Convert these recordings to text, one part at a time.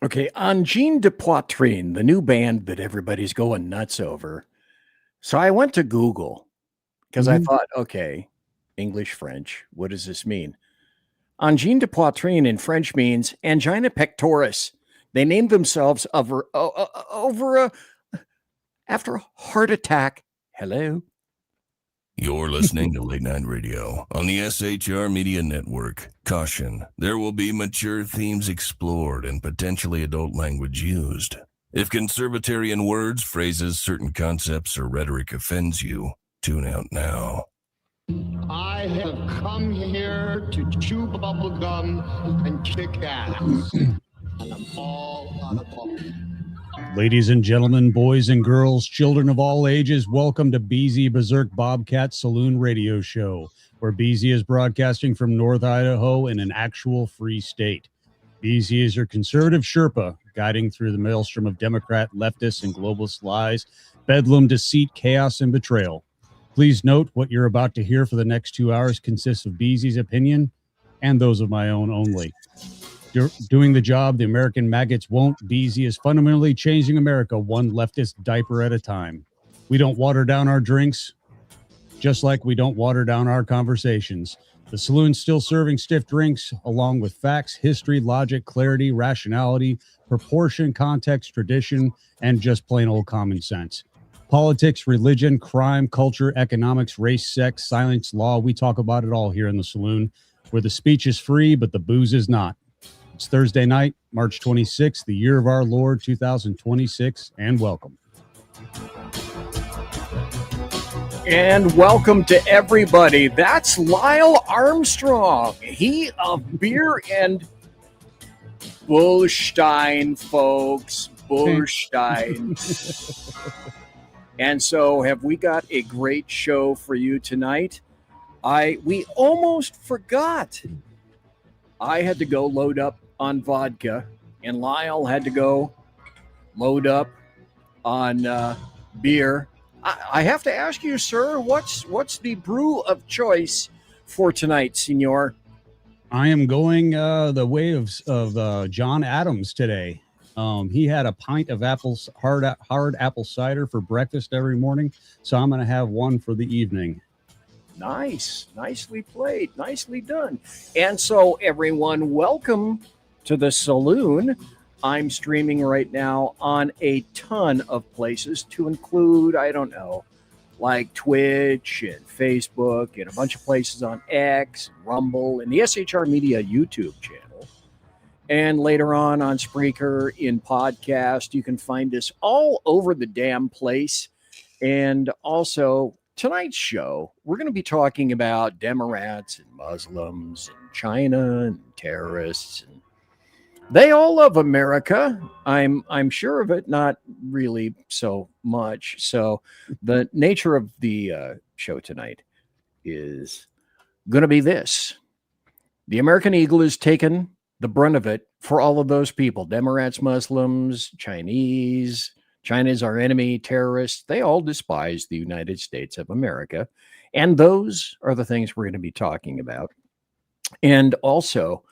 Okay, on Jean de Poitrine, the new band that everybody's going nuts over. So I went to Google because I thought, okay, English, French, what does this mean? Angine de poitrine in French means angina pectoris. They named themselves after a heart attack. Hello. You're listening to Late Night Radio on the SHR Media Network. Caution, there will be mature themes explored and potentially adult language used. If conservatarian words, phrases, certain concepts, or rhetoric offends you, tune out now. I have come here to chew bubble gum and kick ass. And I'm all out of bubble. Ladies and gentlemen, boys and girls, children of all ages, welcome to BZ Berserk Bobcat Saloon Radio Show, where BZ is broadcasting from North Idaho in an actual free state. BZ is your conservative Sherpa, guiding through the maelstrom of Democrat, leftist, and globalist lies, bedlam, deceit, chaos, and betrayal. Please note what you're about to hear for the next 2 hours consists of BZ's opinion and those of my own only. Doing the job the American maggots won't, BZ is fundamentally changing America one leftist diaper at a time. We don't water down our drinks, just like we don't water down our conversations. The saloon's still serving stiff drinks along with facts, history, logic, clarity, rationality, proportion, context, tradition, and just plain old common sense. Politics, religion, crime, culture, economics, race, sex, science, law, we talk about it all here in the saloon, where the speech is free, but the booze is not. It's Thursday night, March 26th, the year of our Lord, 2026, and welcome. And welcome to everybody. That's Lyle Armstrong. He of Beer and Bullstein, folks. Bullstein. And so have we got a great show for you tonight? We almost forgot. I had to go load up on vodka, and Lyle had to go load up on beer. I have to ask you, sir, what's the brew of choice for tonight, senor? I am going the way of John Adams today. He had a pint of hard apple cider for breakfast every morning, so I'm going to have one for the evening. Nice. Nicely played. Nicely done. And so, everyone, welcome to the saloon. I'm streaming right now on a ton of places to include, I don't know, like Twitch and Facebook and a bunch of places on X, Rumble, and the SHR Media YouTube channel. And later on Spreaker in podcast. You can find us all over the damn place. And also, tonight's show, we're going to be talking about Democrats and Muslims and China and terrorists. And they all love America. I'm sure of it, not really so much. So the nature of the show tonight is going to be this. The American Eagle has taken the brunt of it for all of those people. Democrats, Muslims, Chinese. China's our enemy, terrorists. They all despise the United States of America. And those are the things we're going to be talking about. And also,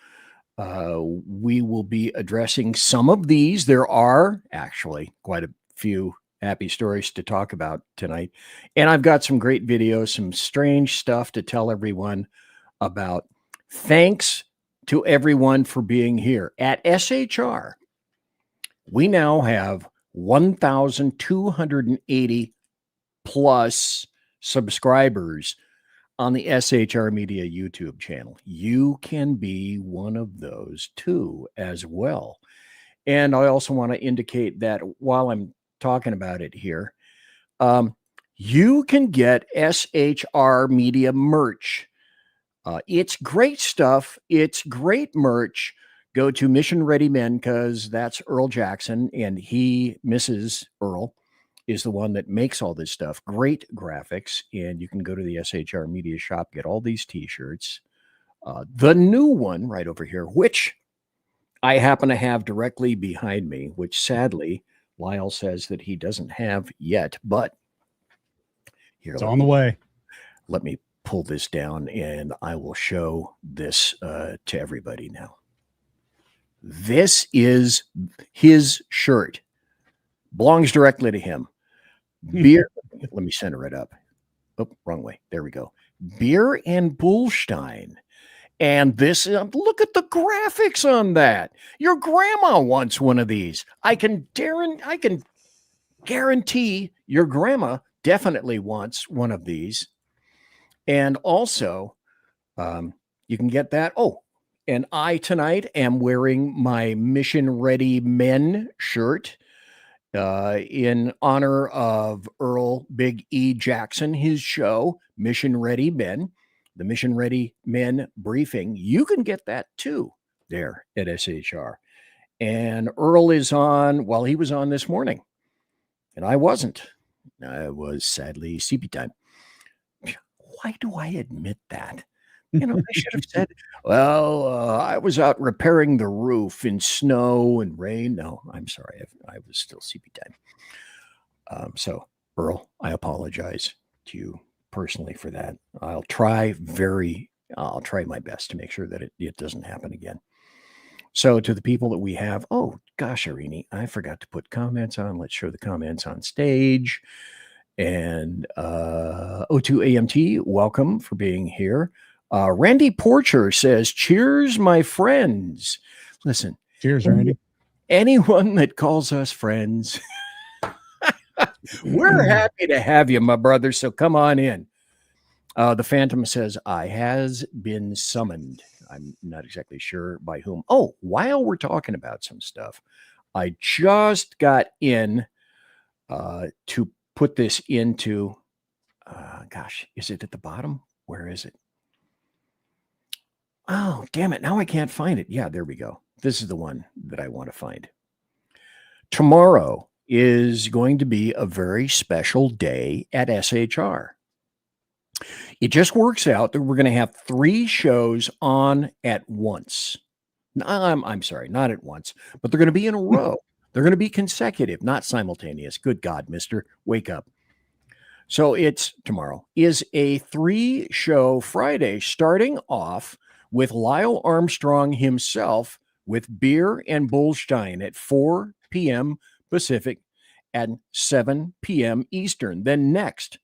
we will be addressing some of these. There are actually quite a few happy stories to talk about tonight. And I've got some great videos, some strange stuff to tell everyone about. Thanks to everyone for being here. At SHR, we now have 1,280 plus subscribers on the SHR Media YouTube channel. You can be one of those too as well. And I also want to indicate that while I'm talking about it here, you can get SHR Media merch. It's great stuff. It's great merch. Go to Mission Ready Men, because that's Earl Jackson, and Mrs. Earl, is the one that makes all this stuff. Great graphics, and you can go to the SHR Media shop, get all these t-shirts. The new one right over here, which I happen to have directly behind me, which sadly Lyle says that he doesn't have yet, but here, it's on the way. Let me pull this down, and I will show this to everybody now. This is his shirt. Belongs directly to him. Beer. Let me center it up. Oh, wrong way. There we go. Beer and Bullstein. And this, look at the graphics on that. Your grandma wants one of these. I can guarantee your grandma definitely wants one of these. And also, you can get that. Oh, and I tonight am wearing my Mission Ready Men shirt in honor of Earl Big E Jackson, his show, Mission Ready Men, the Mission Ready Men briefing. You can get that too there at SHR. And Earl is on, well, he was on this morning, and I wasn't. I was sadly CP time. Why do I admit that? I should have said, well, I was out repairing the roof in snow and rain. No, I'm sorry. I was still CP time. So, Earl, I apologize to you personally for that. I'll try my best to make sure that it doesn't happen again. So, to the people that we have, oh, gosh, Irini, I forgot to put comments on. Let's show the comments on stage. And O2AMT, welcome for being here. Randy Porcher says, cheers, my friends. Listen. Cheers, Randy. Anyone that calls us friends, we're happy to have you, my brother. So come on in. The Phantom says, I has been summoned. I'm not exactly sure by whom. Oh, while we're talking about some stuff, I just got in to put this into, gosh, is it at the bottom? Where is it? Oh, damn it. Now I can't find it. Yeah, there we go. This is the one that I want to find. Tomorrow is going to be a very special day at SHR. It just works out that we're going to have 3 shows on at once. I'm sorry, not at once, but they're going to be in a row. They're going to be consecutive, not simultaneous. Good God, mister, wake up. So it's tomorrow is a 3-show Friday, starting off with Lyle Armstrong himself with Beer and Bullstein at 4 p.m. Pacific and 7 p.m. Eastern. Then next,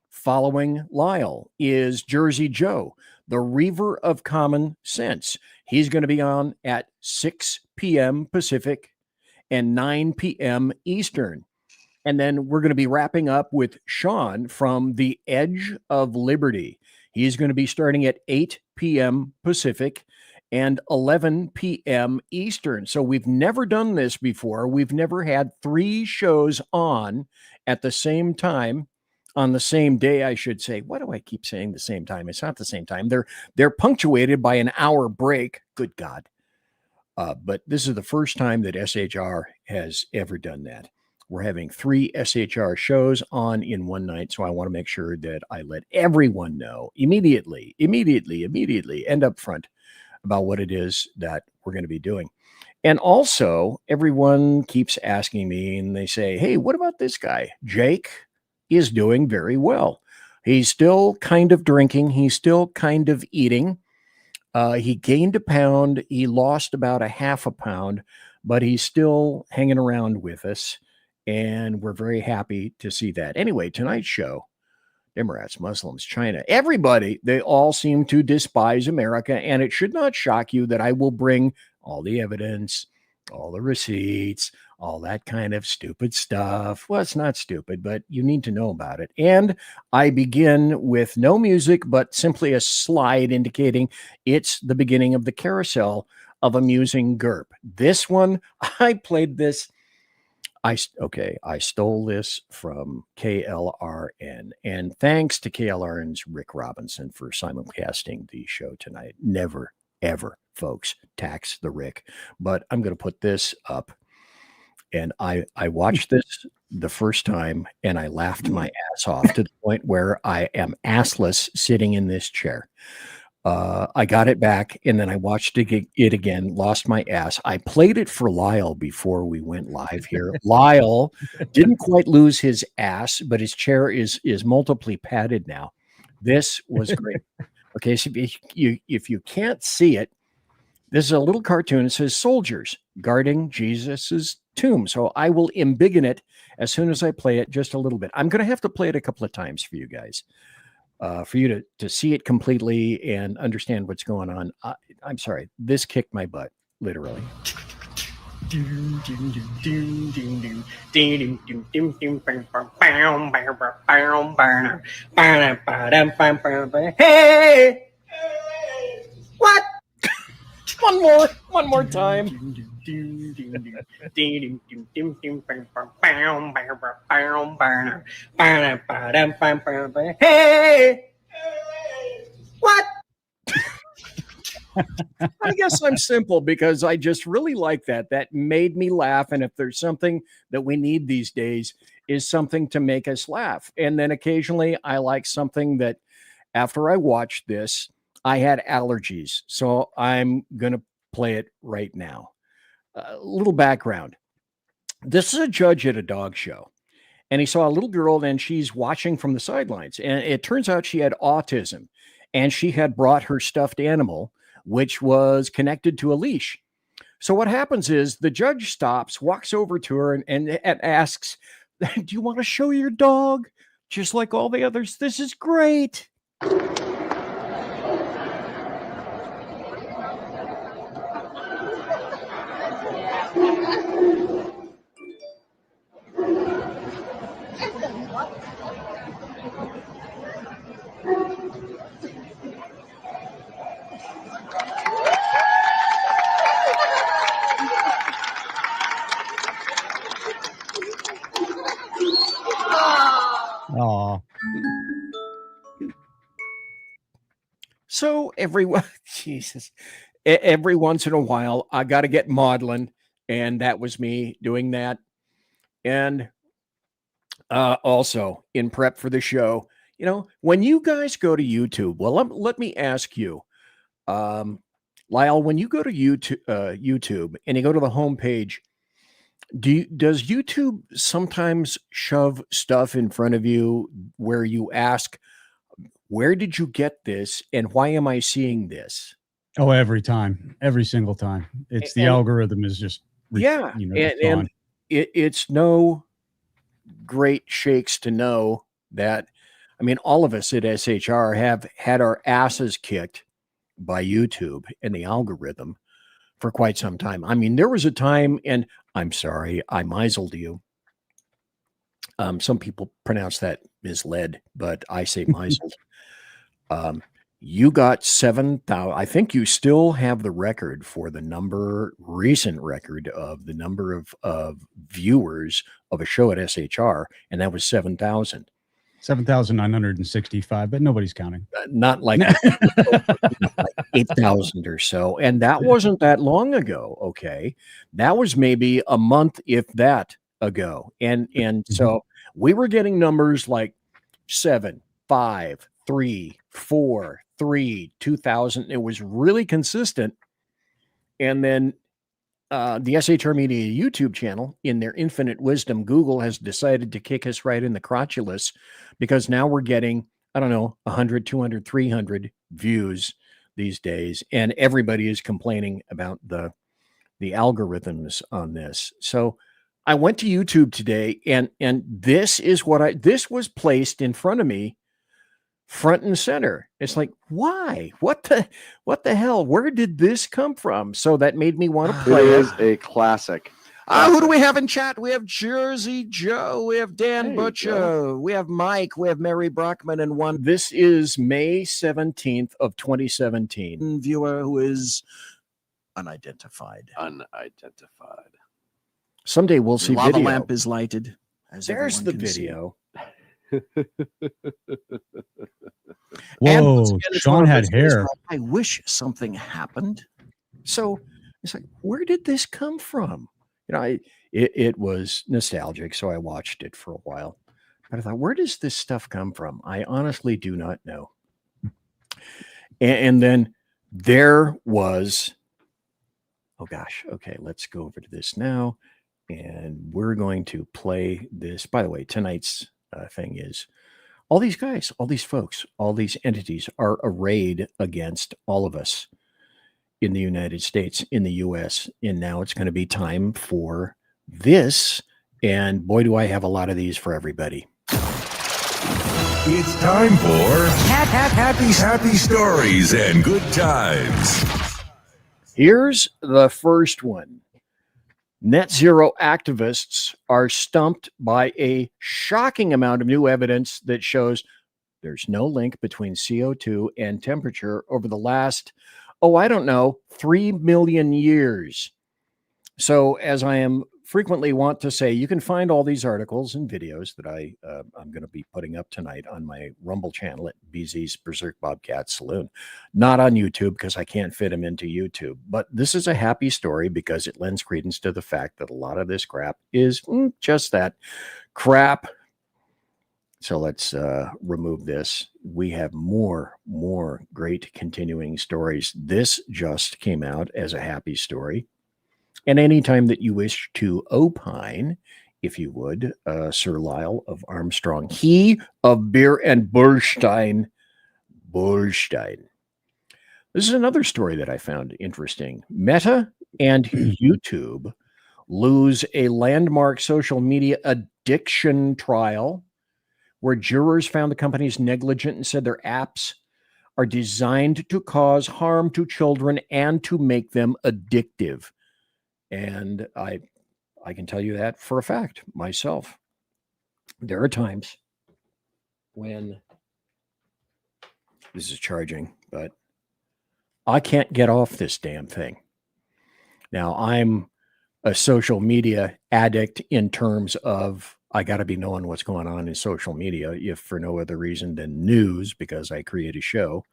following Lyle, is Jersey Joe, the Reaver of Common Sense. He's going to be on at 6 p.m. Pacific and 9 p.m. Eastern. And then we're going to be wrapping up with Sean from The Edge of Liberty. He's going to be starting at 8 p.m. Pacific and 11 p.m. Eastern. So we've never done this before. We've never had 3 shows on at the same time, on the same day, I should say. Why do I keep saying the same time? It's not the same time. They're punctuated by an hour break. Good God. But this is the first time that SHR has ever done that. We're having 3 SHR shows on in one night, so I want to make sure that I let everyone know immediately, and up front about what it is that we're going to be doing. And also, everyone keeps asking me, and they say, hey, what about this guy? Jake is doing very well. He's still kind of drinking. He's still kind of eating. He gained a pound. He lost about a half a pound, but he's still hanging around with us. And we're very happy to see that. Anyway, tonight's show, Democrats, Muslims, China, everybody, they all seem to despise America. And it should not shock you that I will bring all the evidence, all the receipts, all that kind of stupid stuff. Well, it's not stupid, but you need to know about it. And I begin with no music, but simply a slide indicating it's the beginning of the carousel of amusing GURP. This one, I played this. I stole this from KLRN, and thanks to KLRN's Rick Robinson for simulcasting the show tonight. Never, ever, folks, tax the Rick. But I'm going to put this up, and I watched this the first time, and I laughed my ass off to the point where I am assless sitting in this chair. I got it back, and then I watched it again, lost my ass. I played it for Lyle before we went live here. Lyle didn't quite lose his ass, but his chair is multiply padded now. This was great. Okay, so if you can't see it, This is a little cartoon. It says soldiers guarding Jesus's tomb. So I will embiggen it as soon as I play it just a little bit. I'm going to have to play it a couple of times for you guys, for you to see it completely and understand what's going on. I'm sorry. This kicked my butt, literally. Hey! What? One more time. Hey! What? I guess I'm simple because I just really like that. That made me laugh. And if there's something that we need these days, is something to make us laugh. And then occasionally I like something that after I watched this, I had allergies. So I'm going to play it right now. A little background. This is a judge at a dog show. And he saw a little girl and she's watching from the sidelines. And it turns out she had autism. And she had brought her stuffed animal, which was connected to a leash. So what happens is the judge stops, walks over to her and asks, do you want to show your dog? Just like all the others. This is great. Aw. So Jesus, every once in a while, I got to get maudlin, and that was me doing that. And also in prep for the show, you know, when you guys go to YouTube, well, let me ask you, Lyle, when you go to YouTube and you go to the homepage, does YouTube sometimes shove stuff in front of you where you ask, where did you get this and why am I seeing this? Oh, every time, every single time. It's the algorithm is just, and it's no great shakes to know that, I mean, all of us at SHR have had our asses kicked by YouTube and the algorithm for quite some time. I mean, there was a time, and I'm sorry, I misled you. Some people pronounce that misled, but I say misled. You got 7,000. I think you still have the record for the recent record of the number of viewers of a show at SHR, and that was 7,000. 7,965, but nobody's counting. Not like 8,000 or so. And that wasn't that long ago. Okay. That was maybe a month, if that, ago. And so we were getting numbers like 7, 5, 3, 4, 3, 2,000. It was really consistent. And then the SHR Media YouTube channel, in their infinite wisdom, Google has decided to kick us right in the crotulus because now we're getting, I don't know, 100, 200, 300 views these days. And everybody is complaining about the algorithms on this. So I went to YouTube today and this is this was placed in front of me, front and center. It's like, why? What the hell? Where did this come from? So that made me want to play. It is a classic. Who do we have in chat? We have Jersey Joe. We have Dan Butcher. We have Mike. We have Mary Brockman and one. This is May 17th of 2017. Viewer who is unidentified. Someday we'll see Lava video. lamp is lighted. There's the video. Whoa, Sean had hair. I wish something happened. So it's like, where did this come from? You know, it was nostalgic, so I watched it for a while. But I thought, where does this stuff come from? I honestly do not know. And then there was, oh gosh, okay, let's go over to this now. And we're going to play this. By the way, tonight's thing is all these guys, all these folks, all these entities are arrayed against all of us. in the United States, in the U.S. And now it's going to be time for this. And boy, do I have a lot of these for everybody. It's time for happy stories and good times. Here's the first one. Net zero activists are stumped by a shocking amount of new evidence that shows there's no link between CO2 and temperature over the last, 3 million years. So as I am frequently want to say, you can find all these articles and videos that I'm going to be putting up tonight on my Rumble channel at BZ's Berserk Bobcat Saloon. Not on YouTube because I can't fit them into YouTube. But this is a happy story because it lends credence to the fact that a lot of this crap is just that crap. So let's remove this. We have more great continuing stories. This just came out as a happy story. And anytime that you wish to opine, if you would, Sir Lyle of Armstrong, he of Beer and Bullstein. This is another story that I found interesting. Meta and YouTube lose a landmark social media addiction trial where jurors found the companies negligent and said their apps are designed to cause harm to children and to make them addictive. And I can tell you that for a fact myself. There are times when this is charging, but I can't get off this damn thing. Now, I'm a social media addict in terms of I got to be knowing what's going on in social media, if for no other reason than news, because I create a show.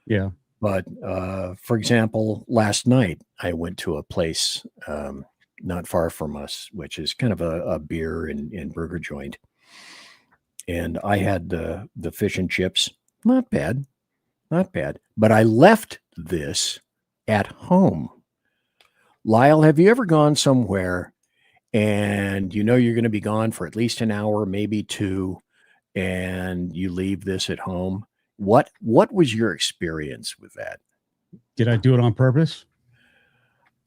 Yeah. But for example, last night I went to a place not far from us, which is kind of a beer and burger joint. And I had the fish and chips. Not bad. But I left this at home. Lyle, have you ever gone somewhere and you know you're going to be gone for at least an hour, maybe two, and you leave this at home? What was your experience with that? Did I do it on purpose?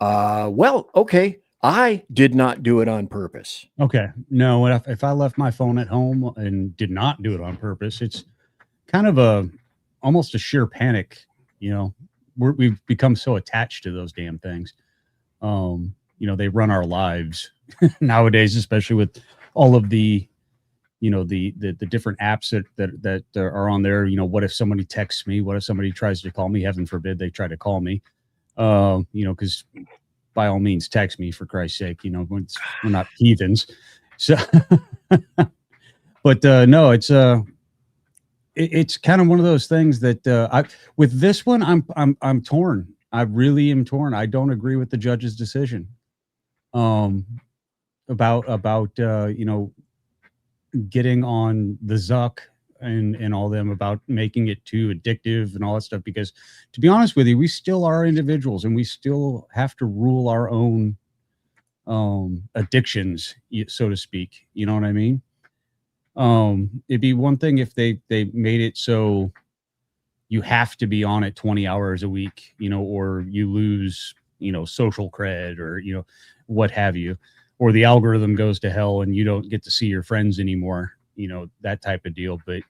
Well, okay. I did not do it on purpose. Okay. No, if I left my phone at home and did not do it on purpose, it's kind of almost a sheer panic. You know, we've become so attached to those damn things. They run our lives nowadays, especially with all of the different apps that are on there. What if somebody texts me? What if somebody tries to call me? Heaven forbid they try to call me. Because by all means, text me, for Christ's sake. We're not heathens. So, but no, it's kind of one of those things that with this one, I'm torn. I really am torn. I don't agree with the judge's decision. About getting on the Zuck and all them about making it too addictive and all that stuff, because to be honest with you, we still are individuals and we still have to rule our own addictions, so to speak. You know what I mean? It'd be one thing if they made it so you have to be on it 20 hours a week, or you lose, social cred, or, what have you, or the algorithm goes to hell and you don't get to see your friends anymore, that type of deal. But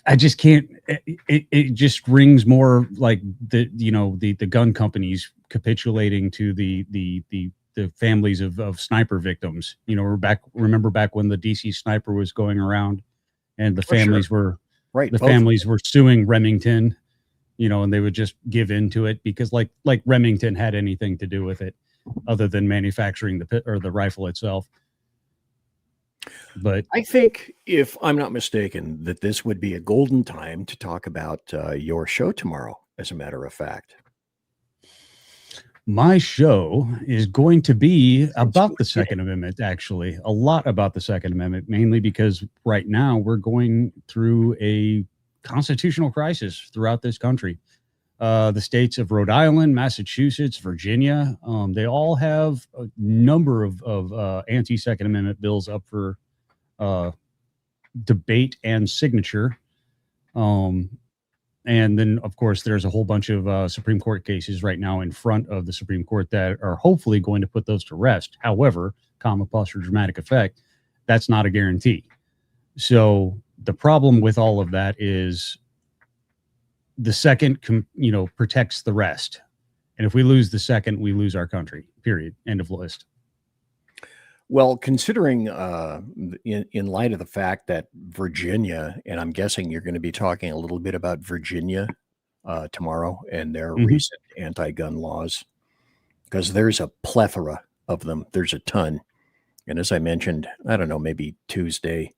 I just can't, it just rings more like the gun companies capitulating to the families of sniper victims. Remember back when the DC sniper was going around and the families were, right. The families were suing Remington, and they would just give in to it because like Remington had anything to do with it other than manufacturing the rifle itself. But I think, if I'm not mistaken, that this would be a golden time to talk about your show tomorrow, as a matter of fact. My show is going to be about the Second Amendment, actually. A lot about the Second Amendment, mainly because right now we're going through a constitutional crisis throughout this country. The states of Rhode Island, Massachusetts, Virginia, they all have a number of anti-Second Amendment bills up for debate and signature. And then, of course, there's a whole bunch of Supreme Court cases right now in front of the Supreme Court that are hopefully going to put those to rest. However, comma plus for dramatic effect, that's not a guarantee. So the problem with all of that is the second, protects the rest. And if we lose the second, we lose our country, period. End of list. Well, considering in light of the fact that Virginia, and I'm guessing you're going to be talking a little bit about Virginia tomorrow and their recent anti-gun laws, because there's a plethora of them. There's a ton. And as I mentioned, I don't know, maybe Tuesday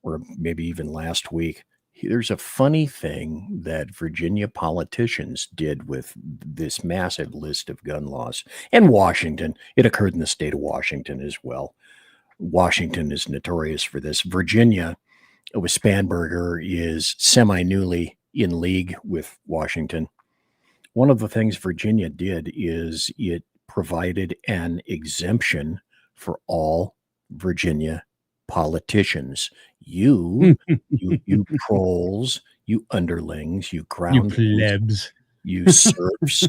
or maybe even last week, there's a funny thing that Virginia politicians did with this massive list of gun laws. And Washington, it occurred in the state of Washington as well. Washington is notorious for this. Virginia, with Spanberger, is semi-newly in league with Washington. One of the things Virginia did is it provided an exemption for all Virginia politicians. You trolls, you underlings, you ground, you plebs, you serfs,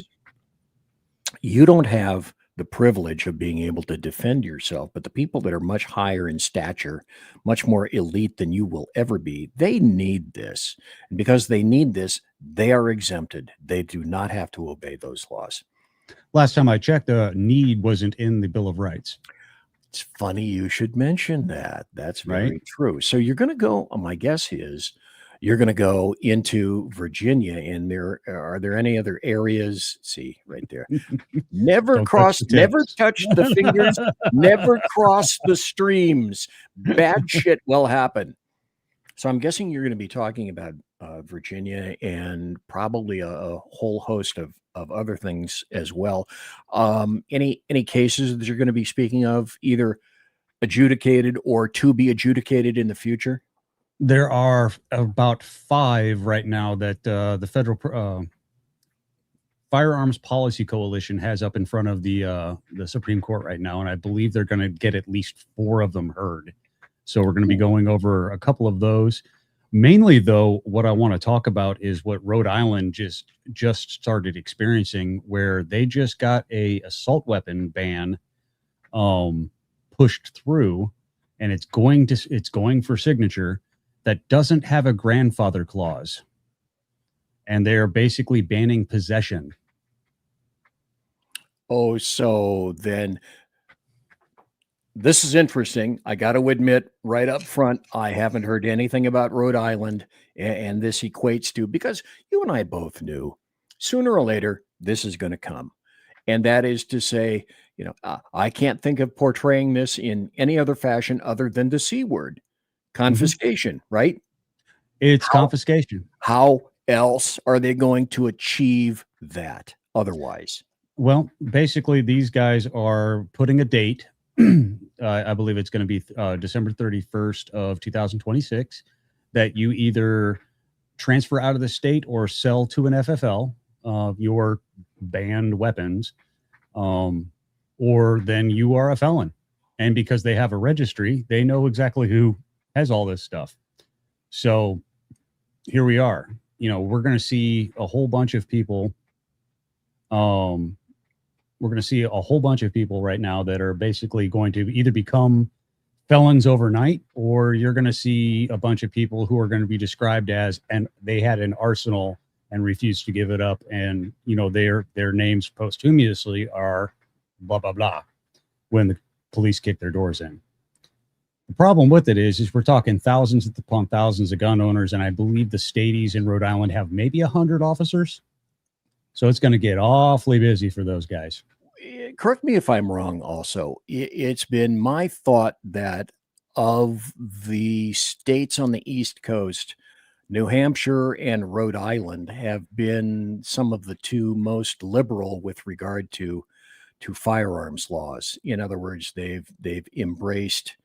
you don't have the privilege of being able to defend yourself. But the people that are much higher in stature, much more elite than you will ever be, they need this. And because they need this, they are exempted. They do not have to obey those laws. Last time I checked, the need wasn't in the Bill of Rights. It's funny you should mention that. That's very true. So you're going to go, my guess is you're going to go into Virginia, and are there any other areas? See right there. Never touch the fingers, never cross the streams. Bad shit will happen. So I'm guessing you're going to be talking about Virginia and probably a whole host of other things as well. Any cases that you're going to be speaking of, either adjudicated or to be adjudicated in the future? There are about 5 right now that the Federal Firearms Policy Coalition has up in front of the Supreme Court right now, and I believe they're going to get at least 4 of them heard. So we're going to be going over a couple of those. Mainly, though, what I want to talk about is what Rhode Island just started experiencing, where they just got a assault weapon ban pushed through, and it's going for signature, that doesn't have a grandfather clause, and they're basically banning possession. Oh, so then this is interesting. I got to admit right up front, I haven't heard anything about Rhode Island, and this equates to, because you and I both knew sooner or later this is going to come. And that is to say, I can't think of portraying this in any other fashion other than the C word, confiscation, right? It's confiscation. How else are they going to achieve that otherwise? Well, basically, these guys are putting a date. I believe it's going to be December 31st of 2026, that you either transfer out of the state or sell to an FFL your banned weapons, or then you are a felon. And because they have a registry, they know exactly who has all this stuff. So here we are. We're going to see a whole bunch of people. We're going to see a whole bunch of people right now that are basically going to either become felons overnight, or you're going to see a bunch of people who are going to be described as, and they had an arsenal and refused to give it up. And, their names posthumously are blah, blah, blah, when the police kick their doors in. The problem with it is we're talking thousands upon thousands of gun owners. And I believe the staties in Rhode Island have maybe 100 officers. So it's going to get awfully busy for those guys. Correct me if I'm wrong also. It's been my thought that of the states on the East Coast, New Hampshire and Rhode Island have been some of the 2 most liberal with regard to firearms laws. In other words, they've embraced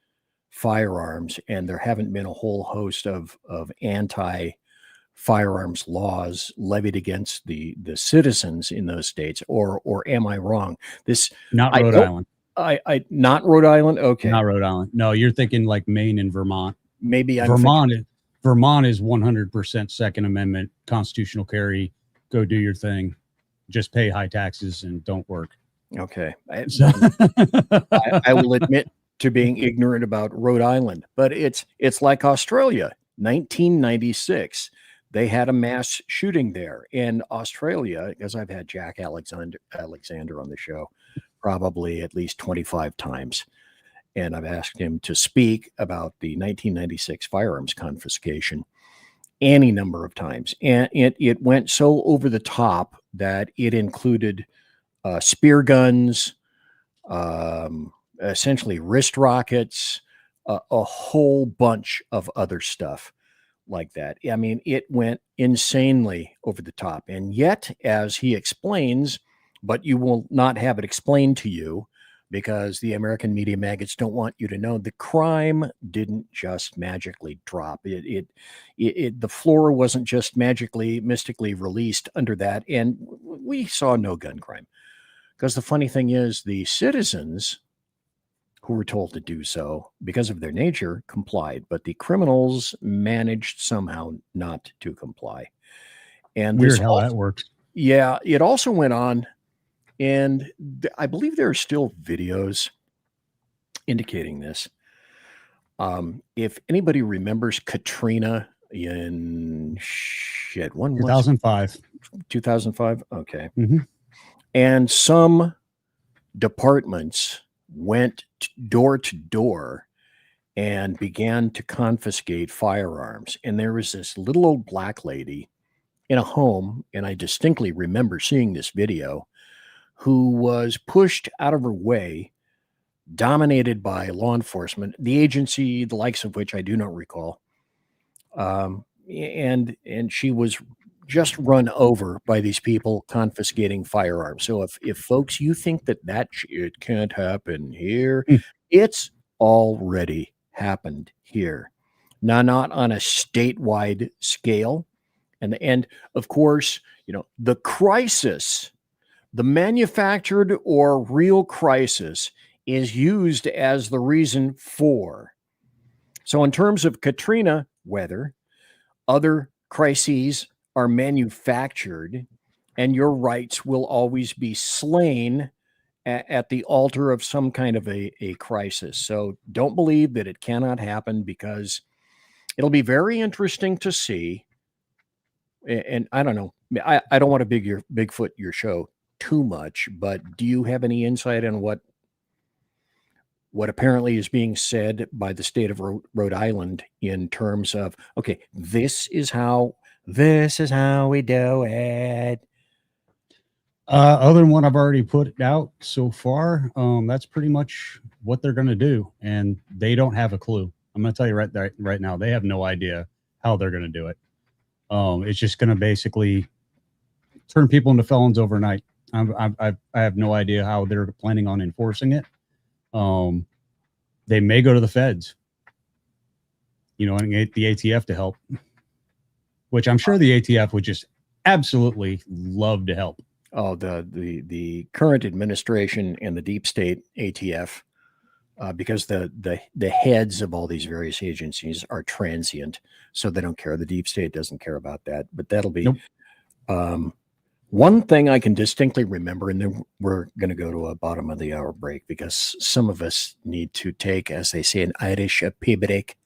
firearms, and there haven't been a whole host of anti-firearms laws levied against the citizens in those states, or am I wrong? Not Rhode Island. Not Rhode Island. Okay, not Rhode Island. No, you're thinking like Maine and Vermont. Maybe I'm Vermont Vermont is 100% Second Amendment constitutional carry. Go do your thing. Just pay high taxes and don't work. Okay. So, I will admit to being ignorant about Rhode Island, but it's like Australia, 1996. They had a mass shooting there in Australia, because I've had Jack Alexander on the show probably at least 25 times. And I've asked him to speak about the 1996 firearms confiscation any number of times. And it went so over the top that it included spear guns, essentially wrist rockets, a whole bunch of other stuff like that. I mean, it went insanely over the top. And yet, as he explains, but you will not have it explained to you because the American media maggots don't want you to know, the crime didn't just magically drop. The floor wasn't just magically, mystically released under that. And we saw no gun crime. Because the funny thing is, the citizens who were told to do so, because of their nature, complied. But the criminals managed somehow not to comply. And weird how that works. Yeah, it also went on, and I believe there are still videos indicating this. If anybody remembers Katrina in 2005. 2005? Okay. Mm-hmm. And some departments went door to door and began to confiscate firearms. And there was this little old black lady in a home, and I distinctly remember seeing this video, who was pushed out of her way, dominated by law enforcement, the agency, the likes of which I do not recall. And she was just run over by these people confiscating firearms. So if folks, you think that shit can't happen here, it's already happened here. Now, not on a statewide scale. And of course, the crisis, the manufactured or real crisis, is used as the reason for. So in terms of Katrina weather, other crises are manufactured, and your rights will always be slain at the altar of some kind of a crisis. So don't believe that it cannot happen, because it'll be very interesting to see. And I don't know, I don't want to Bigfoot your show too much, but do you have any insight on what apparently is being said by the state of Rhode Island in terms of, okay, this is how we do it? Other than what I've already put out so far, that's pretty much what they're going to do. And they don't have a clue. I'm going to tell you right now, they have no idea how they're going to do it. It's just going to basically turn people into felons overnight. I have no idea how they're planning on enforcing it. They may go to the feds, and get the ATF to help, which I'm sure the ATF would just absolutely love to help. Oh, the current administration and the deep state ATF, because the heads of all these various agencies are transient, so they don't care. The deep state doesn't care about that, but that'll be one thing I can distinctly remember, and then we're going to go to a bottom of the hour break, because some of us need to take, as they say in Irish, a pee break.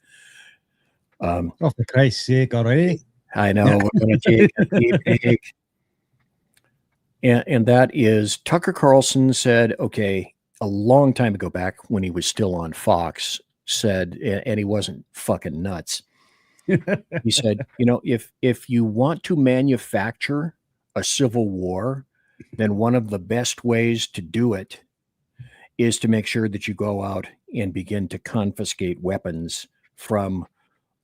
Oh, for Christ's sake, already? I know, we're going to take a pee break. And that is, Tucker Carlson said, okay, a long time ago, back when he was still on Fox, said, and he wasn't fucking nuts. He said, if you want to manufacture a civil war, then one of the best ways to do it is to make sure that you go out and begin to confiscate weapons from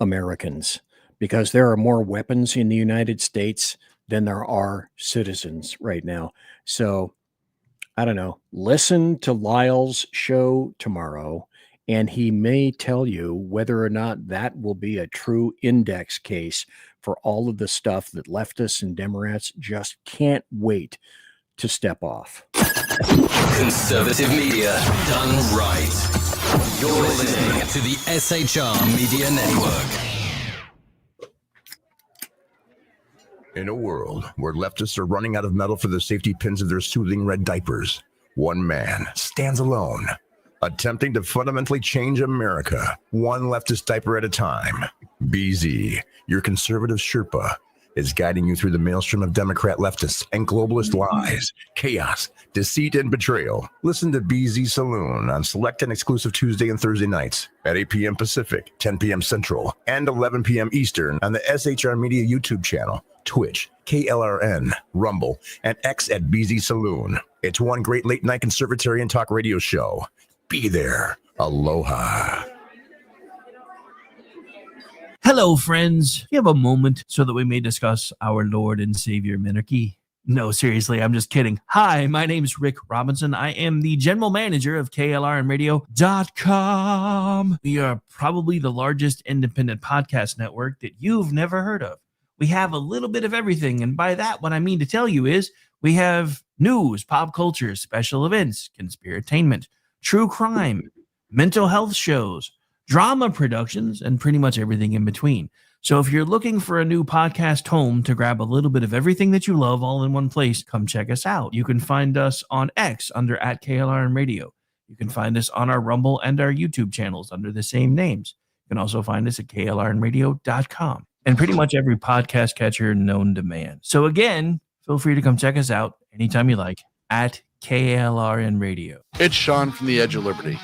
Americans, because there are more weapons in the United States than there are citizens right now. So I don't know, listen to Lyle's show tomorrow, and he may tell you whether or not that will be a true index case for all of the stuff that leftists and Democrats just can't wait to step off. Conservative media done right. You're listening to the SHR Media Network. In a world where leftists are running out of metal for the safety pins of their soothing red diapers, one man stands alone, attempting to fundamentally change America, one leftist diaper at a time. BZ, your conservative Sherpa, is guiding you through the maelstrom of Democrat leftists and globalist lies, chaos, deceit, and betrayal. Listen to BZ Saloon on select and exclusive Tuesday and Thursday nights at 8 p.m. Pacific, 10 p.m. Central, and 11 p.m. Eastern on the SHR Media YouTube channel, Twitch, KLRN, Rumble, and X at BZ Saloon. It's one great late-night conservatarian talk radio show. Be there. Aloha. Hello, friends. Do you have a moment so that we may discuss our Lord and Savior Minarchy? No, seriously, I'm just kidding. Hi, my name's Rick Robinson. I am the general manager of KLRNradio.com. We are probably the largest independent podcast network that you've never heard of. We have a little bit of everything, and by that, what I mean to tell you is we have news, pop culture, special events, conspiratainment, true crime, mental health shows, drama productions, and pretty much everything in between. So if you're looking for a new podcast home to grab a little bit of everything that you love all in one place, come check us out. You can find us on X under @KLRN You can find us on our Rumble and our YouTube channels under the same names. You can also find us at KLRNradio.com and pretty much every podcast catcher known to man. So again, feel free to come check us out anytime you like at KLRN Radio. It's Sean from the Edge of Liberty.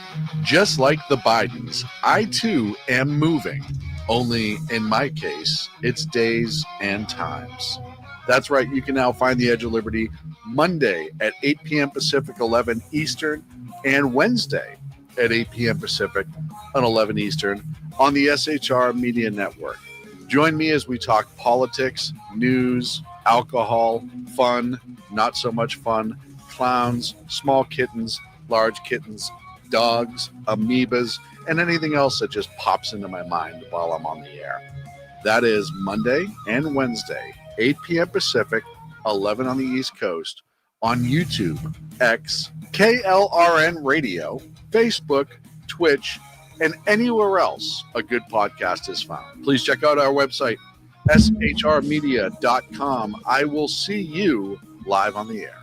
Just like the Bidens, I too am moving. Only in my case, it's days and times. That's right, you can now find the Edge of Liberty Monday at 8 p.m. Pacific, 11 Eastern, and Wednesday at 8 p.m. Pacific and 11 Eastern on the SHR Media Network. Join me as we talk politics, news, alcohol, fun, not so much fun, clowns, small kittens, large kittens, dogs, amoebas, and anything else that just pops into my mind while I'm on the air. That is Monday and Wednesday, 8 p.m. Pacific, 11 on the East Coast, on YouTube, X, KLRN Radio, Facebook, Twitch, and anywhere else a good podcast is found. Please check out our website, shrmedia.com. I will see you live on the air.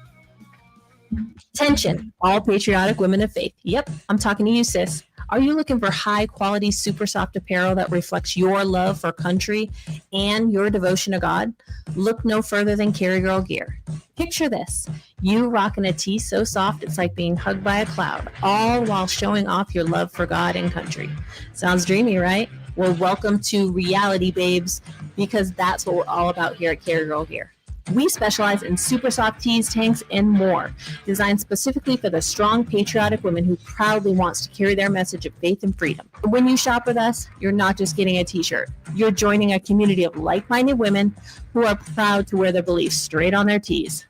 Attention, all patriotic women of faith. Yep, I'm talking to you, sis. Are you looking for high-quality, super soft apparel that reflects your love for country and your devotion to God? Look no further than Carry Girl Gear. Picture this. You rocking a tee so soft it's like being hugged by a cloud, all while showing off your love for God and country. Sounds dreamy, right? Well, welcome to reality, babes, because that's what we're all about here at Carry Girl Gear. We specialize in super soft tees, tanks, and more, designed specifically for the strong, patriotic woman who proudly wants to carry their message of faith and freedom. When you shop with us, you're not just getting a t-shirt. You're joining a community of like-minded women who are proud to wear their beliefs straight on their tees.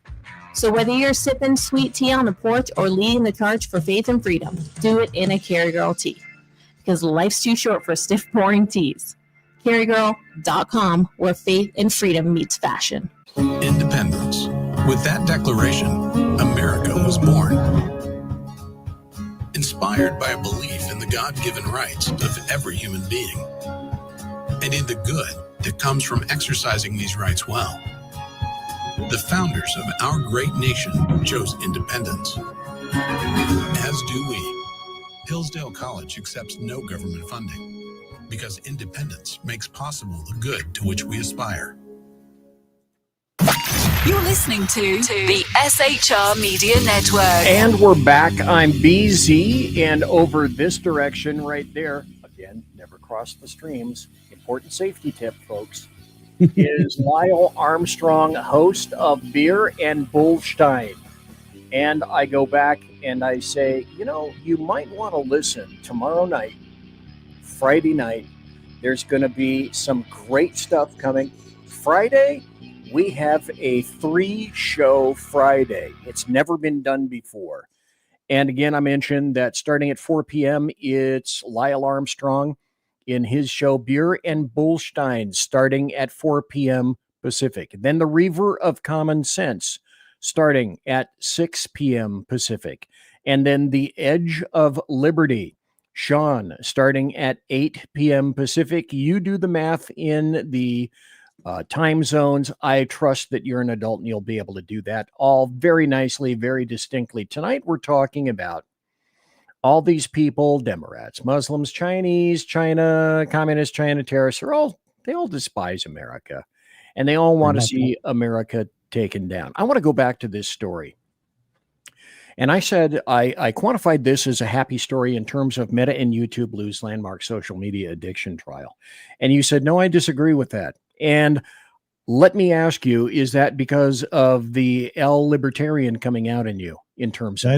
So whether you're sipping sweet tea on the porch or leading the charge for faith and freedom, do it in a Carry Girl tee. Because life's too short for stiff, boring tees. CarryGirl.com, where faith and freedom meets fashion. Independence. With that declaration, America was born. Inspired by a belief in the God-given rights of every human being, and in the good that comes from exercising these rights well. The founders of our great nation chose independence. As do we. Hillsdale College accepts no government funding because independence makes possible the good to which we aspire. You're listening to the SHR Media Network. And we're back. I'm BZ, and over this direction right there, again, never cross the streams. Important safety tip, folks, is Lyle Armstrong, host of Beer and Bullstein. And I go back and I say, you know, you might want to listen tomorrow night, Friday night. There's going to be some great stuff coming. Friday, we have a 3-show Friday. It's never been done before. And again, I mentioned that starting at 4 p.m., it's Lyle Armstrong in his show Beer and Bullstein, starting at 4 p.m. Pacific. Then the Reaver of Common Sense, starting at 6 p.m. Pacific. And then the Edge of Liberty, Sean, starting at 8 p.m. Pacific. You do the math in the time zones. I trust that you're an adult and you'll be able to do that all very nicely, very distinctly. Tonight, we're talking about all these people, Democrats, Muslims, Chinese, China, communist China, terrorists, they all despise America, and they all want to see America taken down. I want to go back to this story. And I said, I quantified this as a happy story in terms of Meta and YouTube lose landmark social media addiction trial. And you said, no, I disagree with that. And let me ask you, is that because of the L libertarian coming out in you in terms of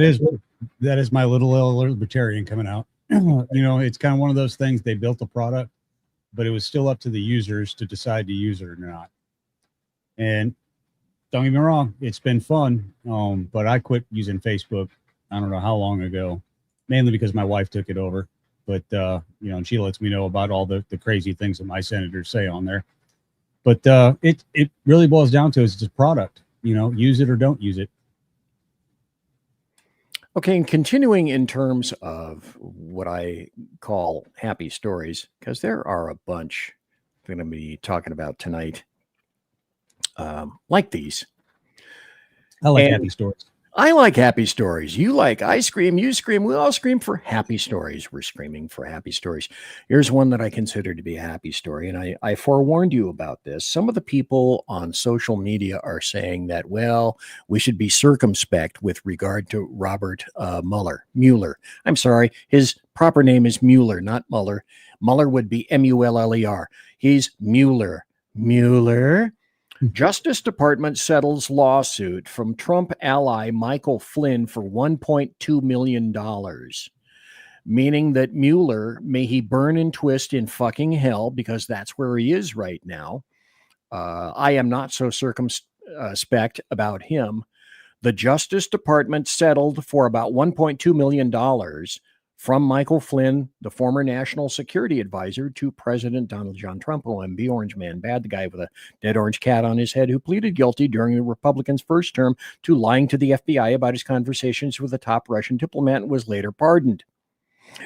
that is my little L libertarian coming out. It's kind of one of those things. They built a product, but it was still up to the users to decide to use it or not. And don't get me wrong, it's been fun. But I quit using Facebook, I don't know how long ago, mainly because my wife took it over. But, and she lets me know about all the crazy things that my senators say on there. But it really boils down to it's a product, use it or don't use it. Okay, and continuing in terms of what I call happy stories, because there are a bunch I'm going to be talking about tonight, like these. I like happy stories. I like happy stories. You like, I scream, you scream. We all scream for happy stories. We're screaming for happy stories. Here's one that I consider to be a happy story. And I forewarned you about this. Some of the people on social media are saying that, well, we should be circumspect with regard to Robert Mueller. I'm sorry. His proper name is Mueller, not Mueller. Mueller would be Muller. He's Mueller. Justice Department settles lawsuit from Trump ally Michael Flynn for $1.2 million, meaning that Mueller, may he burn and twist in fucking hell, because that's where he is right now. I am not so circumspect about him. The Justice Department settled for about $1.2 million from Michael Flynn, the former national security advisor to President Donald John Trump, OMB, Orange Man Bad, the guy with a dead orange cat on his head who pleaded guilty during the Republicans' first term to lying to the FBI about his conversations with a top Russian diplomat and was later pardoned.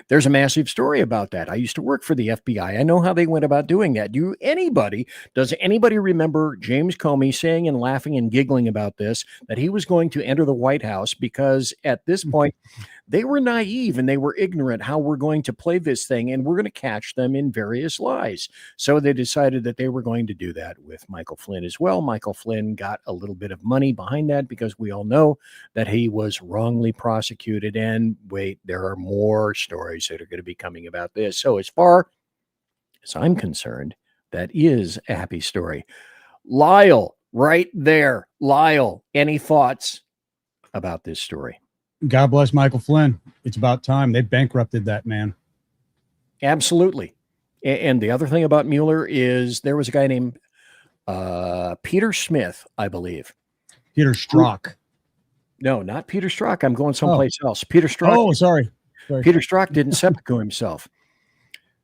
There's a massive story about that. I used to work for the FBI. I know how they went about doing that. Does anybody remember James Comey saying and laughing and giggling about this, that he was going to enter the White House because at this point they were naive and they were ignorant how we're going to play this thing and we're going to catch them in various lies. So they decided that they were going to do that with Michael Flynn as well. Michael Flynn got a little bit of money behind that because we all know that he was wrongly prosecuted. And wait, there are more stories that are going to be coming about this. So as far as I'm concerned, that is a happy story. Lyle, right there. Lyle, any thoughts about this story? God bless Michael Flynn. It's about time. They bankrupted that man. Absolutely. And the other thing about Mueller is there was a guy named Peter Smith, I believe. Peter Strzok. No, not Peter Strzok. I'm going someplace else. Peter Strzok. Oh, sorry. Peter Strzok didn't seppuku himself.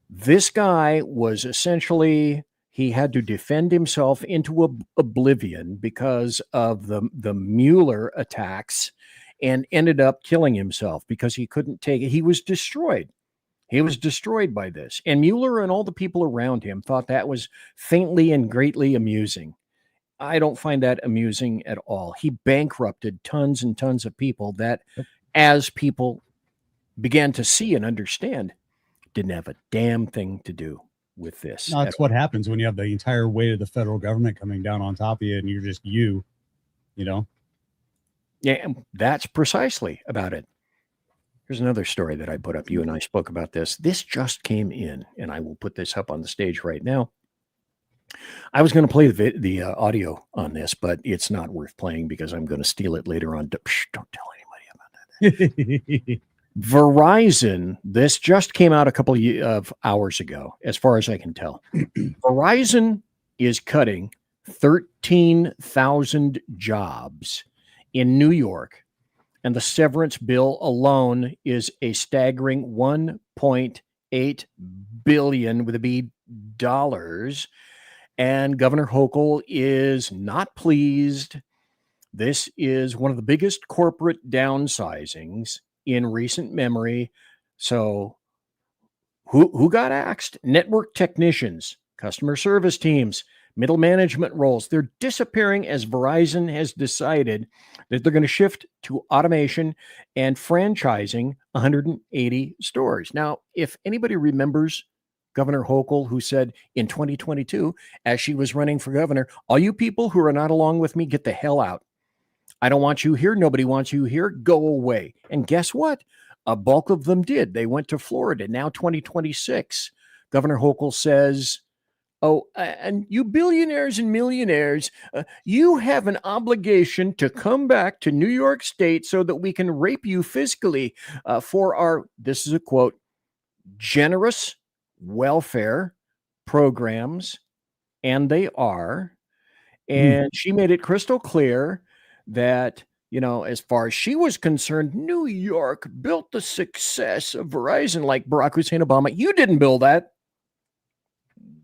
This guy was essentially, he had to defend himself into oblivion because of the Mueller attacks, and ended up killing himself because he couldn't take it. He was destroyed. He was destroyed by this. And Mueller and all the people around him thought that was faintly and greatly amusing. I don't find that amusing at all. He bankrupted tons and tons of people that, as people began to see and understand, didn't have a damn thing to do with this. That's what happens when you have the entire weight of the federal government coming down on top of you and you're just you know? Yeah, and that's precisely about it. Here's another story that I put up. You and I spoke about this. This just came in, and I will put this up on the stage right now. I was going to play the audio on this, but it's not worth playing because I'm going to steal it later on. Don't tell anybody about that. Verizon, this just came out a couple of hours ago, as far as I can tell. Verizon is cutting 13,000 jobs in New York, and the severance bill alone is a staggering $1.8 billion with a B dollars. And Governor Hochul is not pleased. This is one of the biggest corporate downsizings in recent memory. So who got axed? Network technicians, customer service teams, middle management roles. They're disappearing as Verizon has decided that they're going to shift to automation and franchising 180 stores. Now, if anybody remembers Governor Hochul, who said in 2022, as she was running for governor, all you people who are not along with me, get the hell out. I don't want you here. Nobody wants you here. Go away. And guess what? A bulk of them did. They went to Florida. Now 2026, Governor Hochul says, oh, and you billionaires and millionaires, you have an obligation to come back to New York State so that we can rape you fiscally for our, this is a quote, generous welfare programs. And they are. And she made it crystal clear that, you know, as far as she was concerned, New York built the success of Verizon like Barack Hussein Obama. You didn't build that.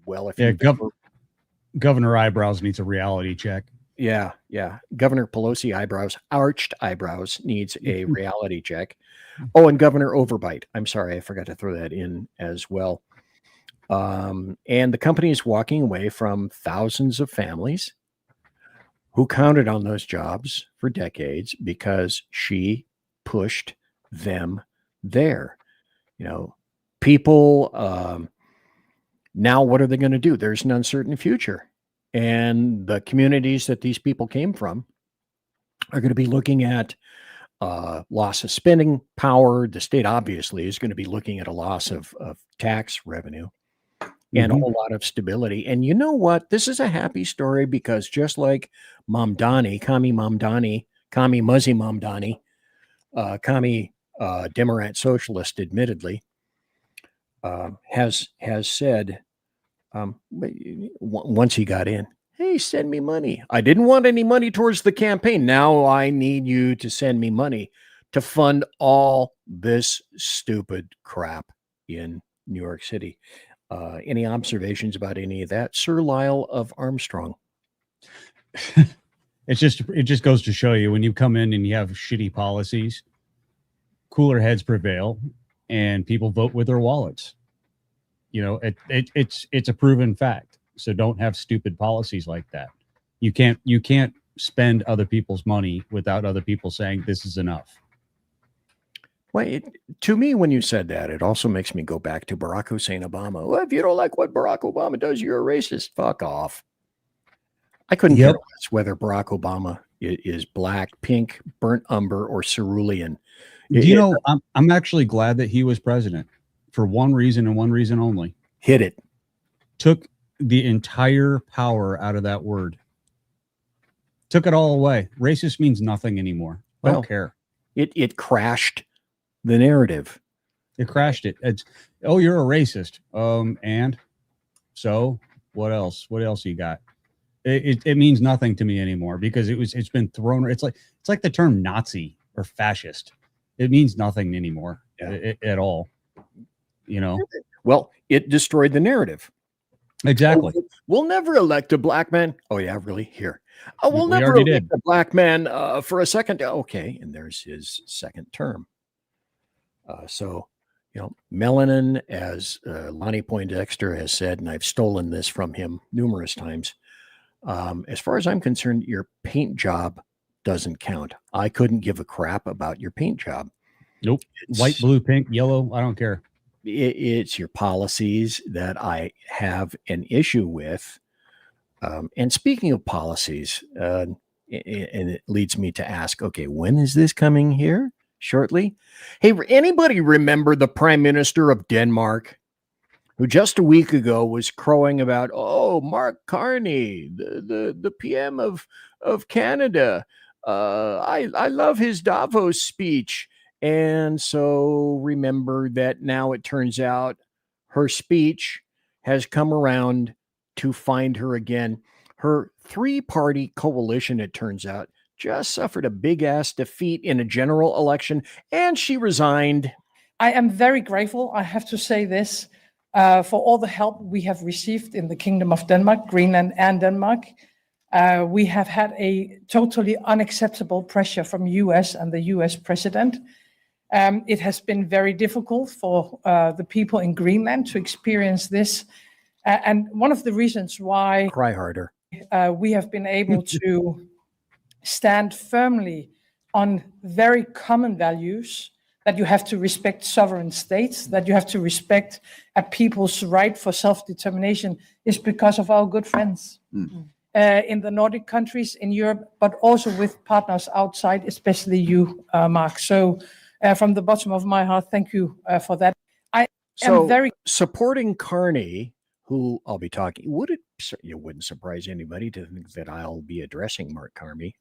Well, if Governor Eyebrows needs a reality check. Yeah. Governor Pelosi eyebrows, arched eyebrows, needs a reality check. Oh, and Governor Overbite. I'm sorry, I forgot to throw that in as well. And the company is walking away from thousands of families who counted on those jobs for decades because she pushed them there. You know, people, now what are they going to do? There's an uncertain future. And the communities that these people came from are going to be looking at loss of spending power. The state obviously is going to be looking at a loss of tax revenue and a whole lot of stability. And you know what? This is a happy story because just like Mamdani, Kami Muzzy Mamdani, Kami Democrat socialist, admittedly, has said, once he got in, hey, send me money. I didn't want any money towards the campaign. Now I need you to send me money to fund all this stupid crap in New York City. Any observations about any of that? Sir Lyle of Armstrong. It just goes to show you when you come in and you have shitty policies, cooler heads prevail and people vote with their wallets. You know, it's a proven fact. So don't have stupid policies like that. You can't spend other people's money without other people saying this is enough. Well, to me, when you said that, it also makes me go back to Barack Hussein Obama. Well, if you don't like what Barack Obama does, you're a racist. Fuck off. I couldn't care less whether Barack Obama is black, pink, burnt umber, or cerulean. I'm actually glad that he was president for one reason and one reason only. Hit it. Took the entire power out of that word. Took it all away. Racist means nothing anymore. I don't care. It crashed the narrative. It crashed it. It's, oh, you're a racist. And so what else? What else you got? It means nothing to me anymore because it's been thrown. It's like the term Nazi or fascist. It means nothing anymore at all. You know. Well, it destroyed the narrative. Exactly. Oh, we'll never elect a black man. Oh yeah, really? Here. Oh, we'll never elect a black man for a second. Okay, and there's his second term. So, you know, melanin, as Lonnie Poindexter has said, and I've stolen this from him numerous times. As far as I'm concerned, your paint job doesn't count. I couldn't give a crap about your paint job. Nope. White, blue, pink, yellow. I don't care. It's your policies that I have an issue with. And speaking of policies, and it leads me to ask, okay, when is this coming here? Shortly? Hey, anybody remember the Prime Minister of Denmark, who just a week ago was crowing about, oh, Mark Carney, the PM of Canada. I love his Davos speech. And so remember that now it turns out her speech has come around to find her again. Her three-party coalition, it turns out, just suffered a big-ass defeat in a general election, and she resigned. I am very grateful, I have to say this, for all the help we have received in the Kingdom of Denmark, Greenland and Denmark. We have had a totally unacceptable pressure from US and the US president. It has been very difficult for the people in Greenland to experience this And one of the reasons why Cry harder. We have been able to stand firmly on very common values, that you have to respect sovereign states, that you have to respect a people's right for self-determination, is because of our good friends in the Nordic countries, in Europe, but also with partners outside, especially you, Mark. So from the bottom of my heart, thank you for that. I am very supporting Carney, who I'll be talking. It wouldn't surprise anybody to think that I'll be addressing Mark Carney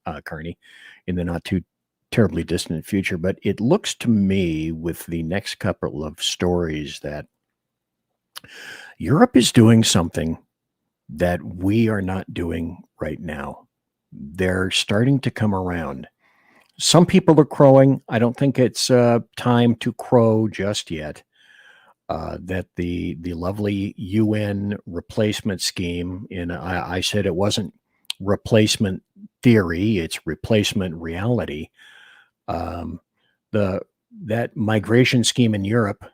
in the not too terribly distant future. But it looks to me, with the next couple of stories, that Europe is doing something that we are not doing right now. They're starting to come around. Some people are crowing. I don't think it's time to crow just yet. That the lovely UN replacement scheme, and I said it wasn't replacement theory, it's replacement reality. That migration scheme in Europe,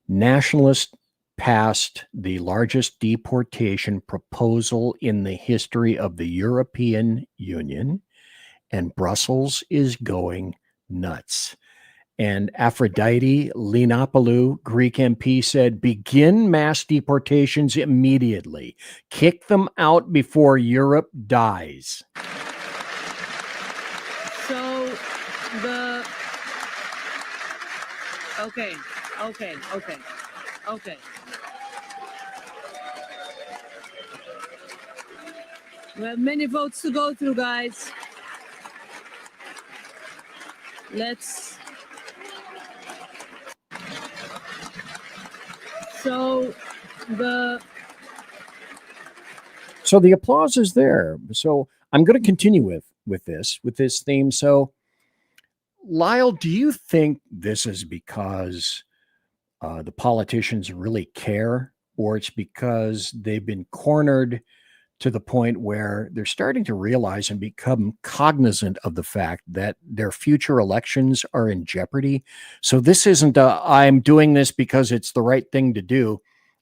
nationalists passed the largest deportation proposal in the history of the European Union, and Brussels is going nuts. And Aphrodite Linopoulou, Greek MP, said, begin mass deportations immediately. Kick them out before Europe dies. So okay. We have many votes to go through, guys. So the applause is there. So I'm going to continue with this theme. So, Lyle, do you think this is because the politicians really care, or it's because they've been cornered to the point where they're starting to realize and become cognizant of the fact that their future elections are in jeopardy? So this isn't I'm doing this because it's the right thing to do.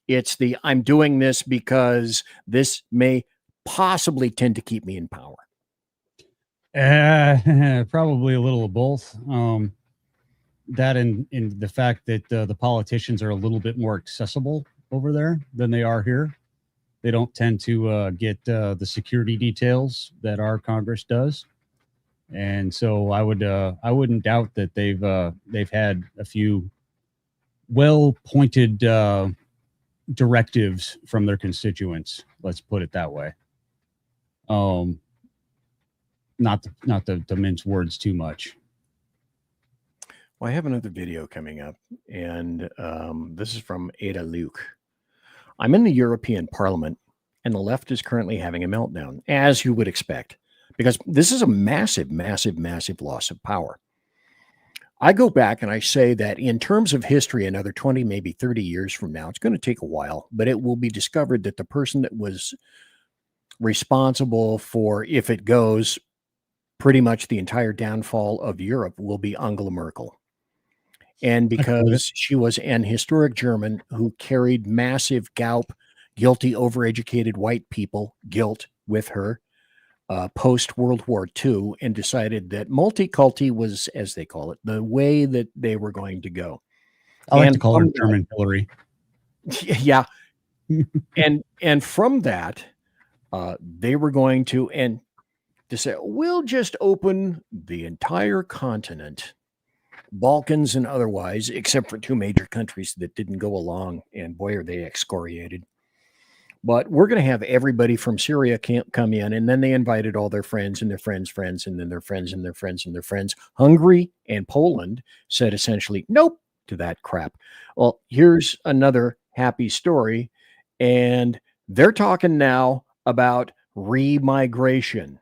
It's I'm doing this because this may possibly tend to keep me in power. Probably a little of both. That and in the fact that the politicians are a little bit more accessible over there than they are here. They don't tend to get the security details that our Congress does, and so I wouldn't doubt that they've had a few well-pointed directives from their constituents. Let's put it that way. Not to mince words too much. Well, I have another video coming up, and this is from Ada Luke. I'm in the European Parliament, and the left is currently having a meltdown, as you would expect, because this is a massive, massive, massive loss of power. I go back and I say that in terms of history, another 20, maybe 30 years from now, it's going to take a while, but it will be discovered that the person that was responsible for, if it goes, pretty much the entire downfall of Europe will be Angela Merkel. And because she was an historic German who carried massive guilty, overeducated white people guilt with her post-World War II, and decided that multiculti was, as they call it, the way that they were going to go. I like to call her German Hillary. Yeah. and from that, they were going to say, we'll just open the entire continent, Balkans and otherwise, except for two major countries that didn't go along, and boy, are they excoriated. But we're going to have everybody from Syria come in, and then they invited all their friends and their friends' friends, and then their friends and their friends and their friends. Hungary and Poland said essentially, nope, to that crap. Well, here's another happy story, and they're talking now about remigration.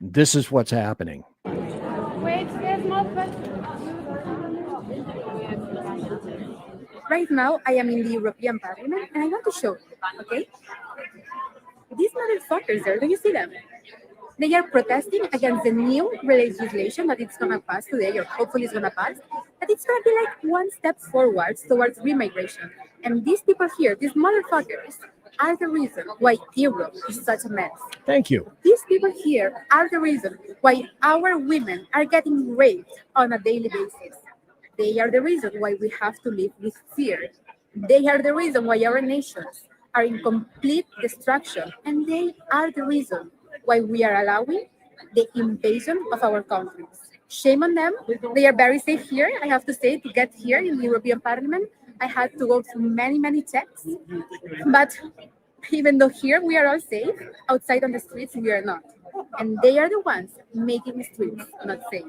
This is what's happening. Right now, I am in the European Parliament, and I want to show you, okay? These motherfuckers there, do you see them? They are protesting against the new legislation that it's gonna pass today, or hopefully it's gonna pass. That it's gonna be like one step forward towards remigration. And these people here, these motherfuckers, are the reason why Europe is such a mess. Thank you. These people here are the reason why our women are getting raped on a daily basis. They are the reason why we have to live with fear. They are the reason why our nations are in complete destruction. And they are the reason why we are allowing the invasion of our countries. Shame on them. They are very safe here, I have to say, to get here in the European Parliament. I had to go through many, many checks. But even though here we are all safe, outside on the streets we are not. And they are the ones making the streets not safe.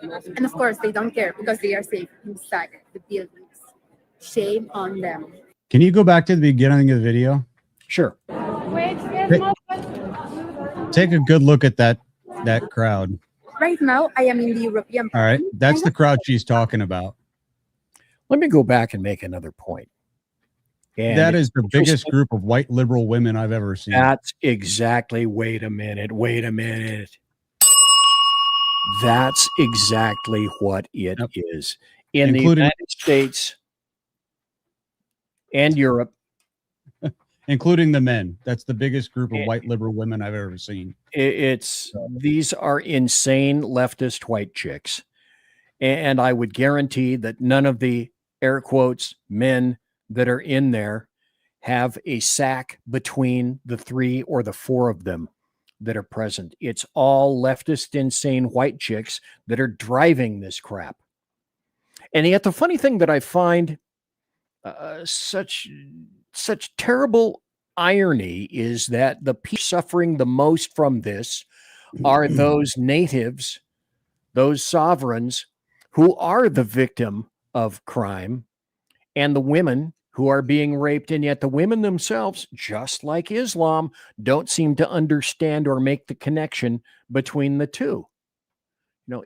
And of course, they don't care because they are safe inside the buildings. Shame on them. Can you go back to the beginning of the video? Sure. Take a good look at that crowd. Right now, I am in the European All right. That's the crowd she's talking about. Let me go back and make another point. And that is the biggest group of white liberal women I've ever seen. That's exactly. Wait a minute. That's exactly what it is. In the United States and Europe. Including the men. That's the biggest group of white liberal women I've ever seen. These are insane leftist white chicks. And I would guarantee that none of the air quotes men that are in there have a sack between the 3 or the 4 of them that are present. It's all leftist, insane white chicks that are driving this crap. And yet the funny thing that I find such terrible irony is that the people suffering the most from this are those natives, those sovereigns who are the victim of crime, and the women who are being raped. And yet the women themselves, just like Islam, don't seem to understand or make the connection between the two.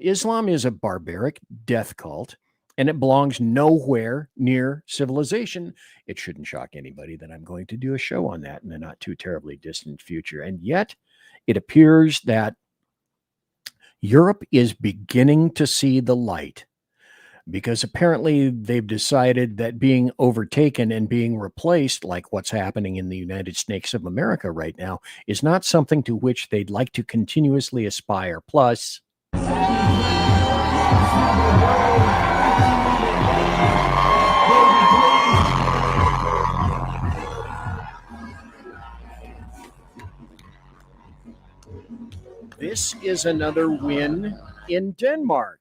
Islam is a barbaric death cult, and it belongs nowhere near civilization. It shouldn't shock anybody that I'm going to do a show on that in the not too terribly distant future. And yet it appears that Europe is beginning to see the light, because apparently they've decided that being overtaken and being replaced, like what's happening in the United States of America right now, is not something to which they'd like to continuously aspire. Plus, this is another win in Denmark.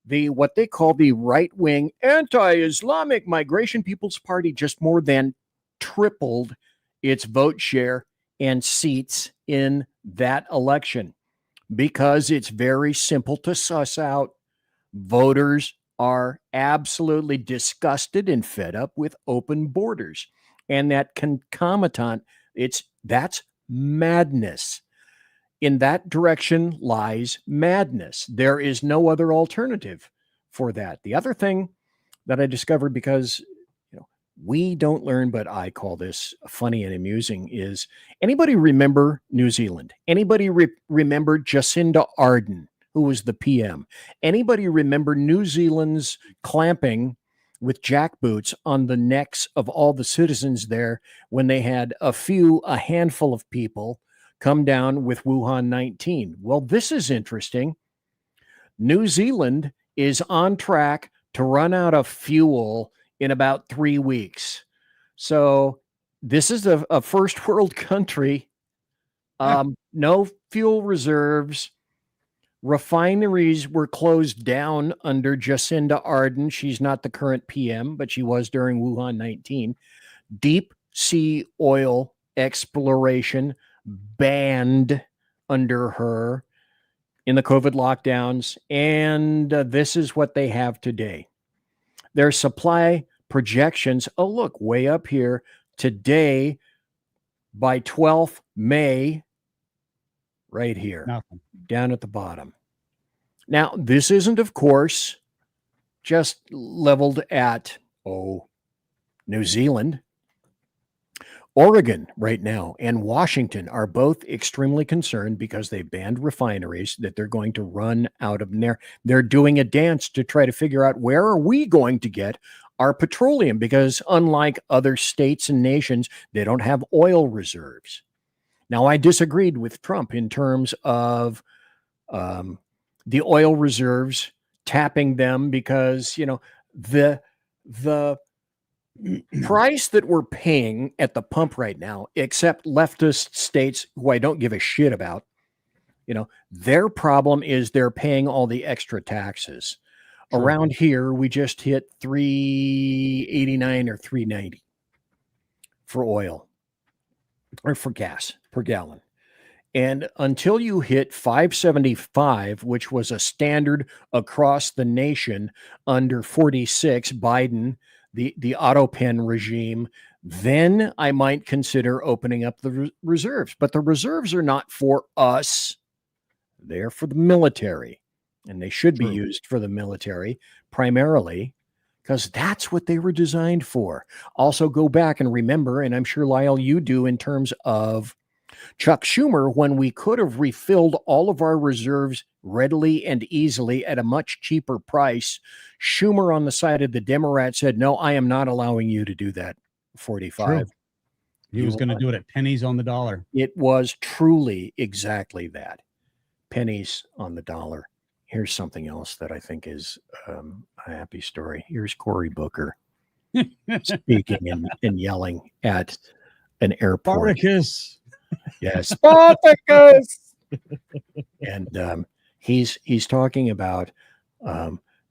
What they call the right-wing anti-Islamic Migration People's Party just more than tripled its vote share and seats in that election, because it's very simple to suss out. Voters are absolutely disgusted and fed up with open borders, and that concomitant, that's madness. In that direction lies madness. There is no other alternative for that. The other thing that I discovered, because we don't learn, but I call this funny and amusing, is anybody remember New Zealand? Anybody remember Jacinda Ardern, who was the PM? Anybody remember New Zealand's clamping with jackboots on the necks of all the citizens there when they had a handful of people come down with Wuhan 19? Well, this is interesting. New Zealand is on track to run out of fuel in about 3 weeks. So this is a first world country. No fuel reserves. Refineries were closed down under Jacinda Ardern. She's not the current PM, but she was during Wuhan 19. Deep sea oil exploration banned under her in the COVID lockdowns. And this is what they have today. Their supply projections, look, way up here today by 12th May, right here, down at the bottom. Now, this isn't, of course, just leveled at, New Zealand. Oregon right now and Washington are both extremely concerned because they banned refineries that they're going to run out of there. They're doing a dance to try to figure out where are we going to get our petroleum, because unlike other states and nations, they don't have oil reserves. Now, I disagreed with Trump in terms of the oil reserves, tapping them, because, you know, the price that we're paying at the pump right now, except leftist states who I don't give a shit about, you know, their problem is they're paying all the extra taxes. True. Around here, we just hit $3.89 or $3.90 for oil or for gas per gallon. And until you hit $5.75, which was a standard across the nation under 46 Biden, the auto pen regime, then I might consider opening up the reserves. But the reserves are not for us. They're for the military. And they should be used for the military primarily, because that's what they were designed for. Also, go back and remember, and I'm sure, Lyle, you do, in terms of Chuck Schumer, when we could have refilled all of our reserves readily and easily at a much cheaper price, Schumer on the side of the Democrats said, no, I am not allowing you to do that. 45. True. He was going to do it at pennies on the dollar. It was truly exactly that. Pennies on the dollar. Here's something else that I think is a happy story. Here's Cory Booker speaking and yelling at an airport. Spartacus. Yes, Spartacus. And he's talking about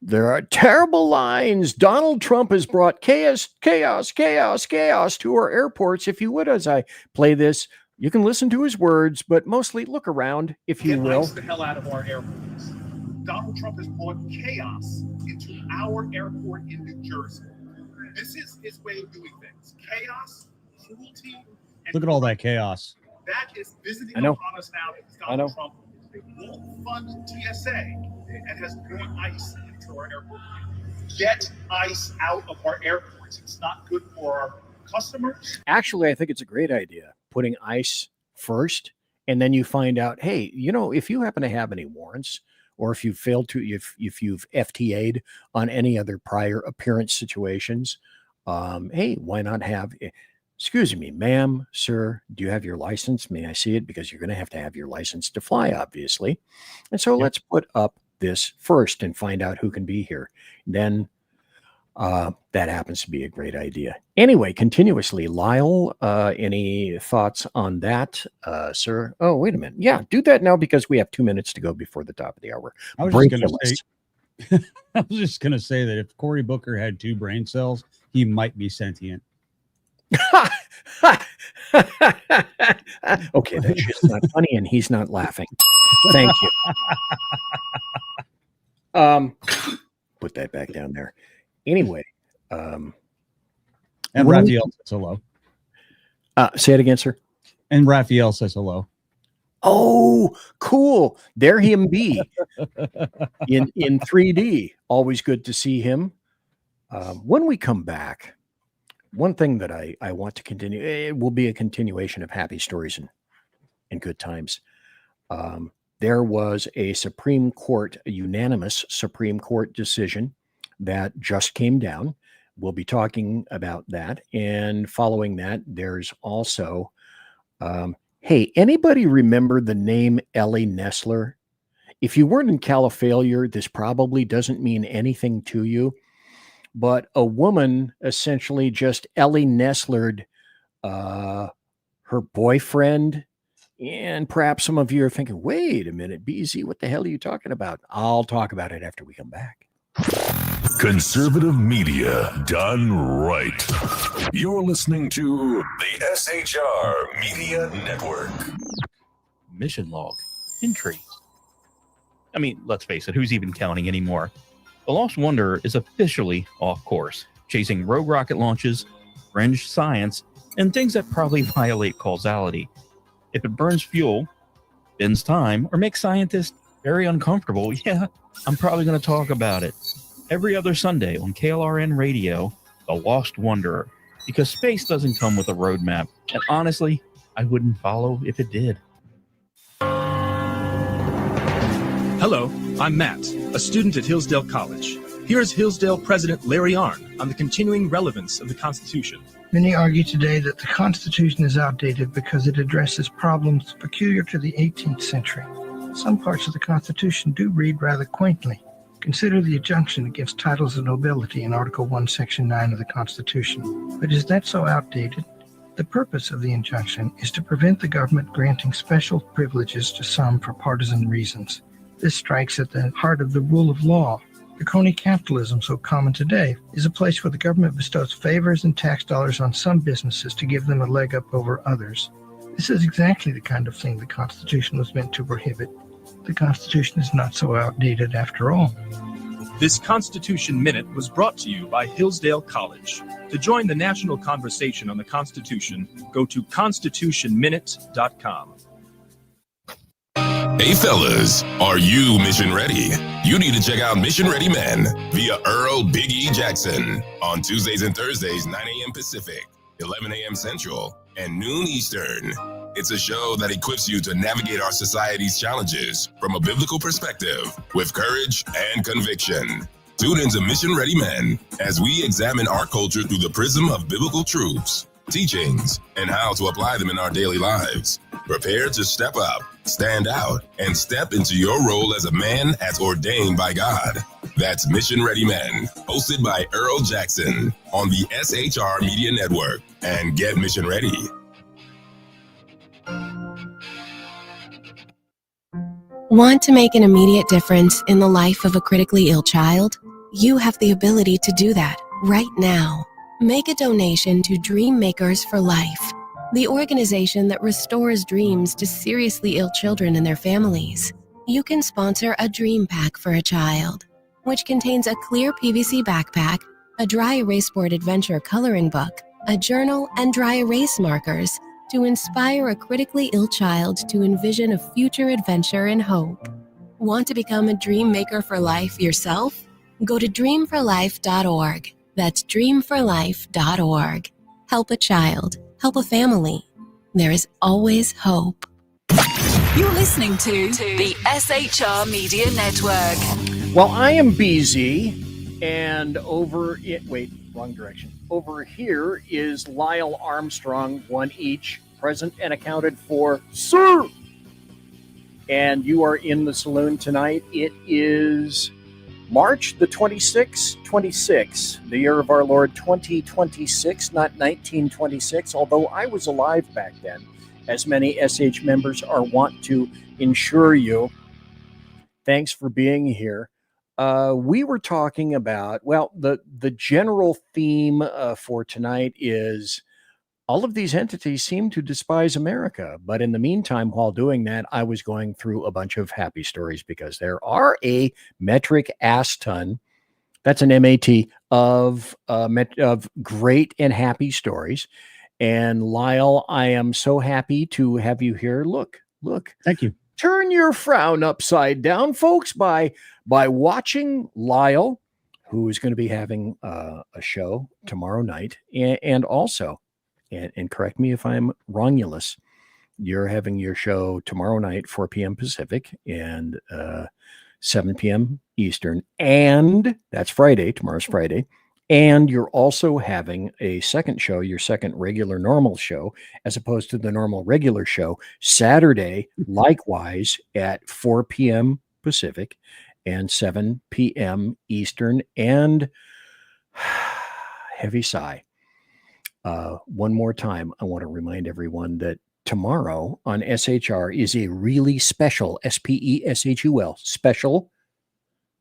there are terrible lines. Donald Trump has brought chaos to our airports. If you would, as I play this, you can listen to his words, but mostly look around, if you will. Get the hell out of our airports. Donald Trump has brought chaos into our airport in New Jersey. This is his way of doing things. Chaos, cruelty. Look at all that chaos. That is visiting upon us now because Donald Trump won't fund TSA and has brought ICE into our airport. Get ICE out of our airports. It's not good for our customers. Actually, I think it's a great idea, putting ICE first, and then you find out, hey, you know, if you happen to have any warrants, or if you've failed to, if you've FTA'd on any other prior appearance situations, hey, why not have, excuse me, ma'am, sir, do you have your license? May I see it? Because you're going to have your license to fly, obviously. And so let's put up this first and find out who can be here. Then that happens to be a great idea. Anyway, continuously, Lyle, any thoughts on that, sir? Oh, wait a minute. Yeah, do that now because we have 2 minutes to go before the top of the hour. I was just going to say that if Cory Booker had 2 brain cells, he might be sentient. Okay, that's just not funny, and he's not laughing. Thank you. Put that back down there. Anyway, and Raphael says hello. Say it again, sir. And Raphael says hello. Oh, cool. There him be in 3D. Always good to see him. When we come back, one thing that I want to continue, it will be a continuation of happy stories and good times. There was a unanimous Supreme Court decision that just came down. We'll be talking about that. And following that, there's also, hey, anybody remember the name Ellie Nestler? If you weren't in Califailure, this probably doesn't mean anything to you. But a woman essentially just Ellie Nestlered her boyfriend. And perhaps some of you are thinking, wait a minute, BZ, what the hell are you talking about? I'll talk about it after we come back. Conservative media done right. You're listening to the SHR Media Network. Mission log. Entry. I mean, let's face it, who's even counting anymore? The Lost Wanderer is officially off course, chasing rogue rocket launches, fringe science, and things that probably violate causality. If it burns fuel, bends time, or makes scientists very uncomfortable, yeah, I'm probably going to talk about it. Every other Sunday on KLRN Radio, The Lost Wanderer, because space doesn't come with a roadmap. And honestly, I wouldn't follow if it did. Hello, I'm Matt, a student at Hillsdale College. Here's Hillsdale President Larry Arnn on the continuing relevance of the Constitution. Many argue today that the Constitution is outdated because it addresses problems peculiar to the 18th century. Some parts of the Constitution do read rather quaintly. Consider the injunction against titles of nobility in Article 1, Section 9 of the Constitution. But is that so outdated? The purpose of the injunction is to prevent the government granting special privileges to some for partisan reasons. This strikes at the heart of the rule of law. The crony capitalism so common today is a place where the government bestows favors and tax dollars on some businesses to give them a leg up over others. This is exactly the kind of thing the Constitution was meant to prohibit. The Constitution is not so outdated after all. This Constitution Minute was brought to you by Hillsdale College. To join the national conversation on the Constitution, go to constitutionminute.com. Hey fellas, are you mission ready? You need to check out Mission Ready Men via Earl Big E Jackson on Tuesdays and Thursdays, 9 a.m. Pacific, 11 a.m. Central, and noon Eastern. It's a show that equips you to navigate our society's challenges from a biblical perspective with courage and conviction. Tune into Mission Ready Men as we examine our culture through the prism of biblical truths, teachings, and how to apply them in our daily lives. Prepare to step up, stand out, and step into your role as a man as ordained by God. That's Mission Ready Men, hosted by Earl Jackson on the SHR Media Network. And get mission ready. Want to make an immediate difference in the life of a critically ill child? You have the ability to do that right now. Make a donation to Dream Makers for Life, the organization that restores dreams to seriously ill children and their families. You can sponsor a dream pack for a child, which contains a clear PVC backpack, a dry erase board adventure coloring book, a journal, and dry erase markers to inspire a critically ill child to envision a future adventure and hope. Want to become a dream maker for life yourself? Go to dreamforlife.org. That's dreamforlife.org. Help a child. Help a family. There is always hope. You're listening to the SHR Media Network. Well, I am BZ, and wrong direction. Over here is Lyle Armstrong, one each, present and accounted for, sir. And you are in the saloon tonight. It is March the 26th, the year of our Lord 2026, not 1926, although I was alive back then, as many SH members are wont to ensure you. Thanks for being here. We were talking about, the general theme for tonight is all of these entities seem to despise America. But in the meantime, while doing that, I was going through a bunch of happy stories because there are a metric ass ton, that's an MAT, of great and happy stories. And Lyle, I am so happy to have you here. Look. Thank you. Turn your frown upside down, folks, by watching Lyle, who is going to be having a show tomorrow night, and also, and correct me if I'm wrongulous, you're having your show tomorrow night, 4 p.m. Pacific and 7 p.m. Eastern, and that's Friday. Tomorrow's Friday. And you're also having a second show, your second regular normal show, as opposed to the normal regular show, Saturday, likewise at 4 p.m. Pacific and 7 p.m. Eastern. And heavy sigh. One more time, I want to remind everyone that tomorrow on SHR is a really special, SPESHUL, special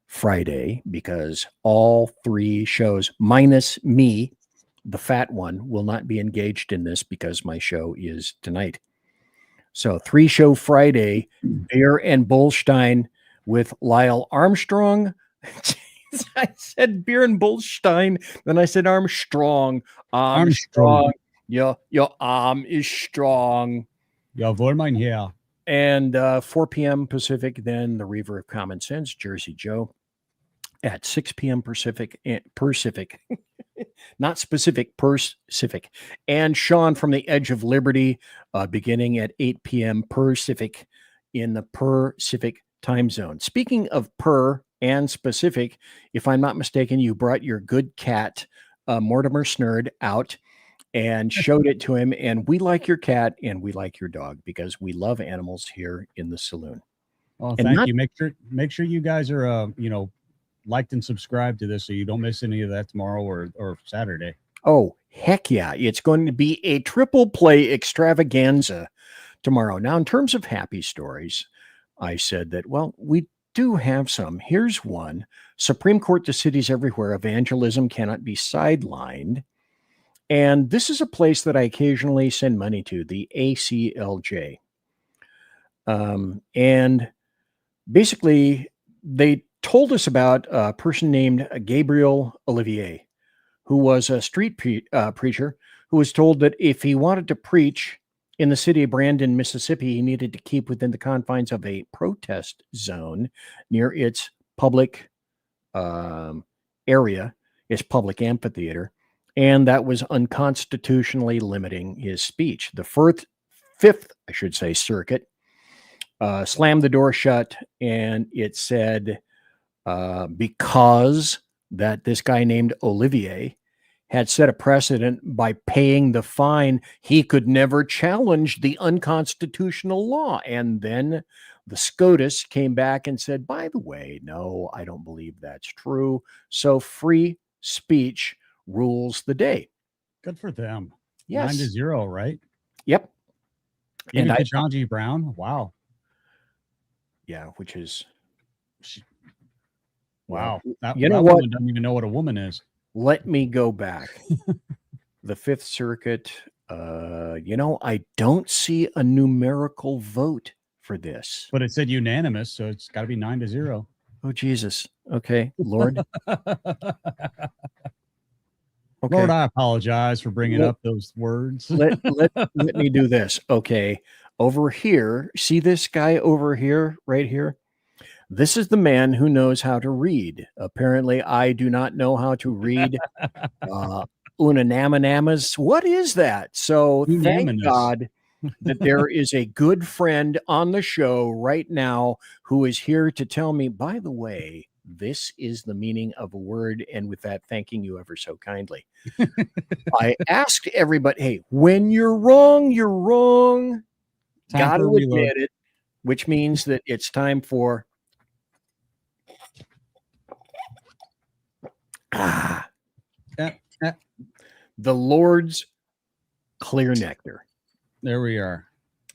Friday, because all three shows minus me, the fat one, will not be engaged in this because my show is tonight. So 3-show Friday, Beer and Bullstein with Lyle Armstrong. I said Beer and Bullstein, then I said Armstrong. Armstrong. Your arm is strong. Jawohl, mein Herr. And 4 p.m. Pacific, then the Reaver of Common Sense, Jersey Joe, at 6 p.m. Pacific Not specific, Pacific. And Sean from the Edge of Liberty, beginning at 8 p.m. Pacific in the Pacific time zone. Speaking of per and specific, if I'm not mistaken, you brought your good cat, Mortimer Snurd, out and showed it to him. And we like your cat and we like your dog because we love animals here in the saloon. Well, And thank you. Make sure you guys are, liked and subscribed to this so you don't miss any of that tomorrow or Saturday. Oh, heck yeah. It's going to be a triple play extravaganza tomorrow. Now, in terms of happy stories, I said that, well, we do have some. Here's one. Supreme Court to cities everywhere. Evangelism cannot be sidelined. And this is a place that I occasionally send money to, the ACLJ. And basically, they told us about a person named Gabriel Olivier, who was a street preacher who was told that if he wanted to preach in the city of Brandon, Mississippi, he needed to keep within the confines of a protest zone near its public area, its public amphitheater, and that was unconstitutionally limiting his speech. The fifth circuit slammed the door shut, and it said, because that this guy named Olivier had set a precedent by paying the fine, he could never challenge the unconstitutional law. And then the SCOTUS came back and said, by the way, no, I don't believe that's true. So free speech rules the day. Good for them. Yes. 9-0, right? Yep. Even Ketanji Brown. Wow. Yeah, which is wow. That woman doesn't even know what a woman is. Let me go back. The Fifth Circuit. I don't see a numerical vote for this. But it said unanimous, so it's got to be 9-0. Oh, Jesus. Okay, Lord. Okay. Lord, I apologize for bringing up those words. let me do this. Okay. Over here, see this guy over here, right here? This is the man who knows how to read. Apparently, I do not know how to read unanamanas. What is that? So thank God that there is a good friend on the show right now who is here to tell me, by the way, this is the meaning of a word. And with that, thanking you ever so kindly. I asked everybody, hey, when you're wrong, you're wrong. Got to admit it, which means that it's time for the Lord's clear nectar. There we are.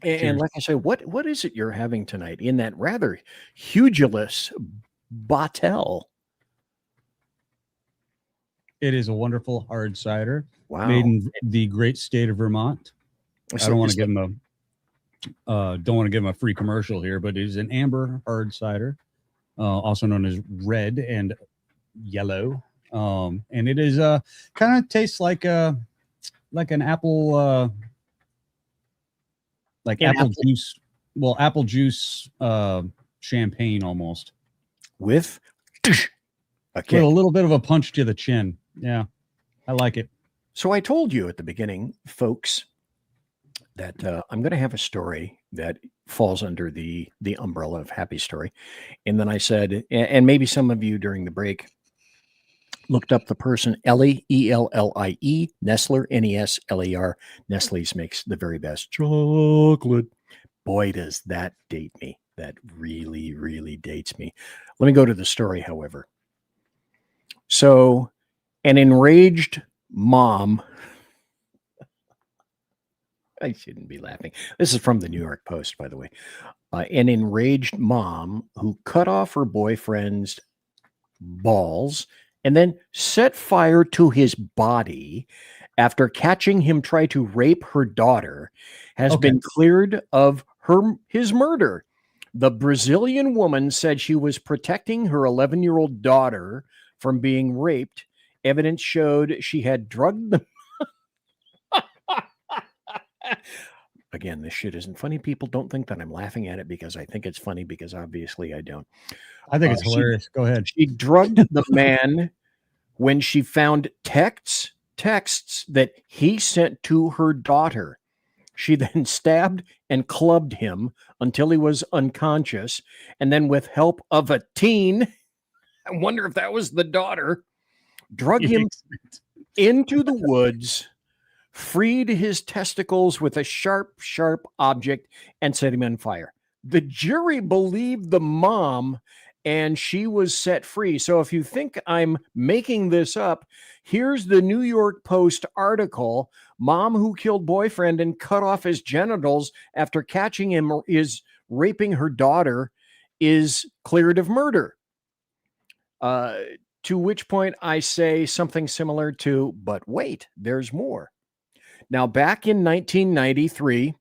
And like I say, what is it you're having tonight in that rather hugulous bottle? It is a wonderful hard cider. Wow. Made in the great state of Vermont. I don't want to give them a free commercial here, but it is an amber hard cider, also known as red and yellow. And it is kind of tastes like an apple juice. Well, apple juice champagne almost. With a little bit of a punch to the chin. Yeah, I like it. So I told you at the beginning, folks, that I'm going to have a story that falls under the umbrella of happy story. And then I said, and maybe some of you during the break looked up the person, Ellie, E-L-L-I-E, Nestler, N-E-S-L-E-R. Nestle's makes the very best chocolate. Boy, does that date me. That really, really dates me. Let me go to the story, however. So an enraged mom, I shouldn't be laughing. This is from the New York Post, by the way. An enraged mom who cut off her boyfriend's balls and then set fire to his body after catching him try to rape her daughter has been cleared of his murder. The Brazilian woman said she was protecting her 11-year-old daughter from being raped. Evidence showed she had drugged them. Again, this shit isn't funny. People don't think that I'm laughing at it because I think it's funny, because obviously I don't. I think it's hilarious. Go ahead. She drugged the man when she found texts that he sent to her daughter. She then stabbed and clubbed him until he was unconscious, and then with help of a teen, I wonder if that was the daughter, drug him into the woods, freed his testicles with a sharp object, and set him on fire. The jury believed the mom, and she was set free. So if you think I'm making this up, here's the New York Post article. Mom who killed boyfriend and cut off his genitals after catching him is raping her daughter is cleared of murder. To which point I say something similar to, but wait, there's more. Now, back in 1993,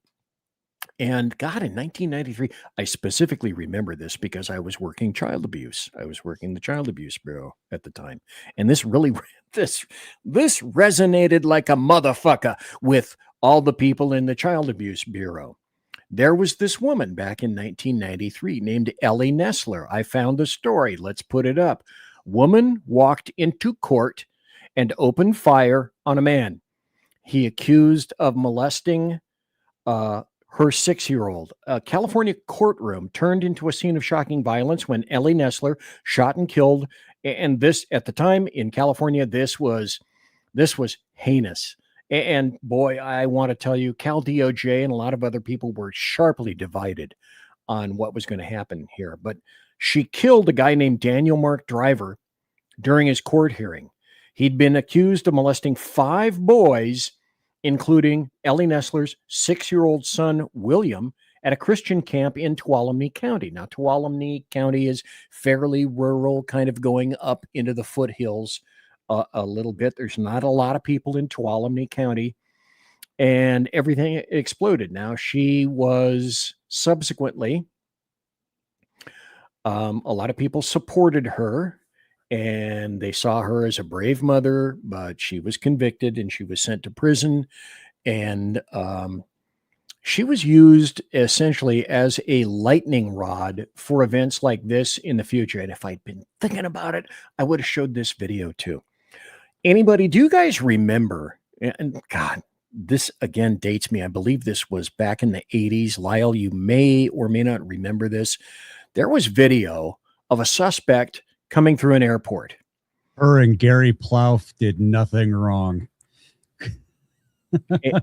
and God, in 1993, I specifically remember this because I was working child abuse. I was working the Child Abuse Bureau at the time. And this really, this resonated like a motherfucker with all the people in the Child Abuse Bureau. There was this woman back in 1993 named Ellie Nessler. I found the story. Let's put it up. Woman walked into court and opened fire on a man. He accused of molesting her 6-year-old. A California courtroom turned into a scene of shocking violence when Ellie Nessler shot and killed. And this, at the time in California, this was heinous. And boy, I want to tell you, Cal DOJ and a lot of other people were sharply divided on what was going to happen here. But she killed a guy named Daniel Mark Driver during his court hearing. He'd been accused of molesting 5 boys, including Ellie Nessler's 6-year-old son, William, at a Christian camp in Tuolumne County. Now, Tuolumne County is fairly rural, kind of going up into the foothills a little bit. There's not a lot of people in Tuolumne County, and everything exploded. Now, she was subsequently, a lot of people supported her, and they saw her as a brave mother, but she was convicted and she was sent to prison. And she was used essentially as a lightning rod for events like this in the future. And if I'd been thinking about it, I would have showed this video too. Anybody, do you guys remember? And God, this again dates me. I believe this was back in the 80s. Lyle, you may or may not remember this. There was video of a suspect coming through an airport. Her and Gary Plouffe did nothing wrong.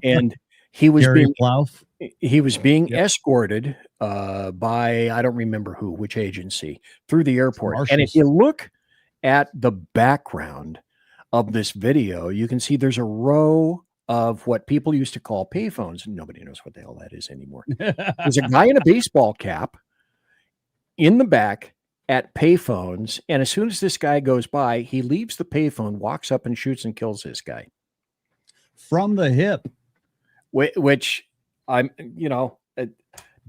And he was Gary Plouffe? He was being escorted by, I don't remember who, which agency, through the airport. Marshals. And if you look at the background of this video, you can see there's a row of what people used to call payphones. Nobody knows what the hell that is anymore. There's a guy in a baseball cap in the back at payphones, and as soon as this guy goes by, he leaves the payphone, walks up and shoots and kills this guy from the hip. Which I'm,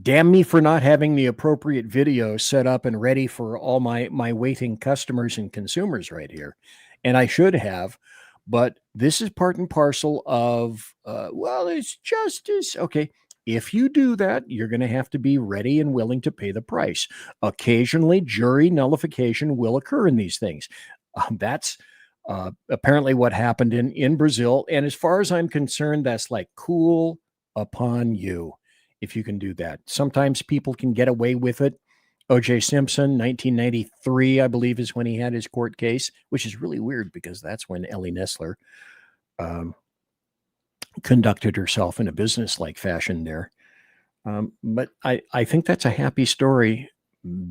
damn me for not having the appropriate video set up and ready for all my waiting customers and consumers right here, and I should have. But this is part and parcel of, it's justice. Okay. If you do that, you're going to have to be ready and willing to pay the price. Occasionally, jury nullification will occur in these things. That's apparently what happened in Brazil. And as far as I'm concerned, that's like cool upon you if you can do that. Sometimes people can get away with it. O.J. Simpson, 1993, I believe, is when he had his court case, which is really weird because that's when Ellie Nessler conducted herself in a business-like fashion there. But I think that's a happy story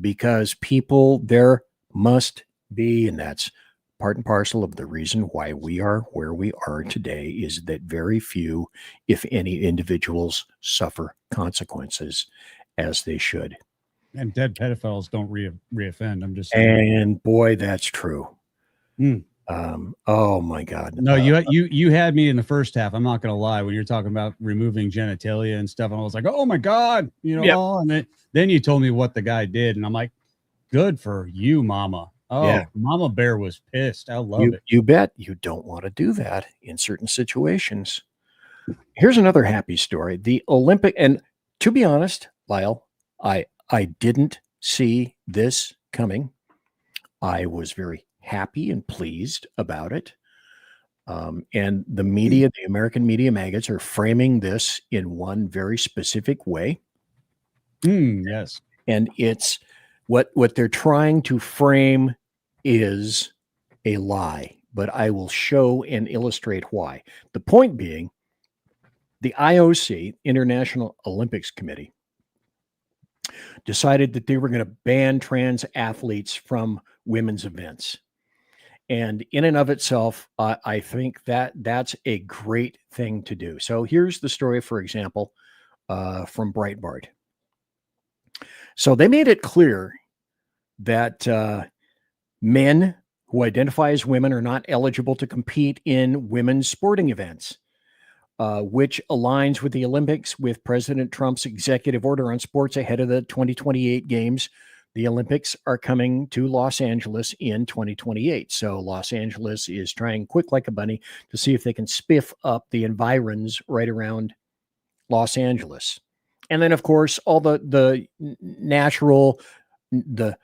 because people, there must be, and that's part and parcel of the reason why we are where we are today, is that very few, if any, individuals suffer consequences as they should. And dead pedophiles don't reoffend. I'm just saying. And boy, that's true. Oh my God. No, you had me in the first half. I'm not going to lie. When you're talking about removing genitalia and stuff, and I was like, oh my God, and then you told me what the guy did. And I'm like, good for you, mama. Oh, yeah. Mama Bear was pissed. I love it. You bet. You don't want to do that in certain situations. Here's another happy story. The Olympic, and to be honest, Lyle, I didn't see this coming. I was very happy and pleased about it. And the media, the American media maggots, are framing this in one very specific way. Yes. And it's what they're trying to frame is a lie, but I will show and illustrate why. The point being, the IOC, International Olympics Committee, decided that they were going to ban trans athletes from women's events. And in and of itself, I think that that's a great thing to do. So here's the story, for example, from Breitbart. So they made it clear that men who identify as women are not eligible to compete in women's sporting events, which aligns with the Olympics with President Trump's executive order on sports ahead of the 2028 games. The Olympics are coming to Los Angeles in 2028. So Los Angeles is trying quick like a bunny to see if they can spiff up the environs right around Los Angeles. And then, of course, all the natural, the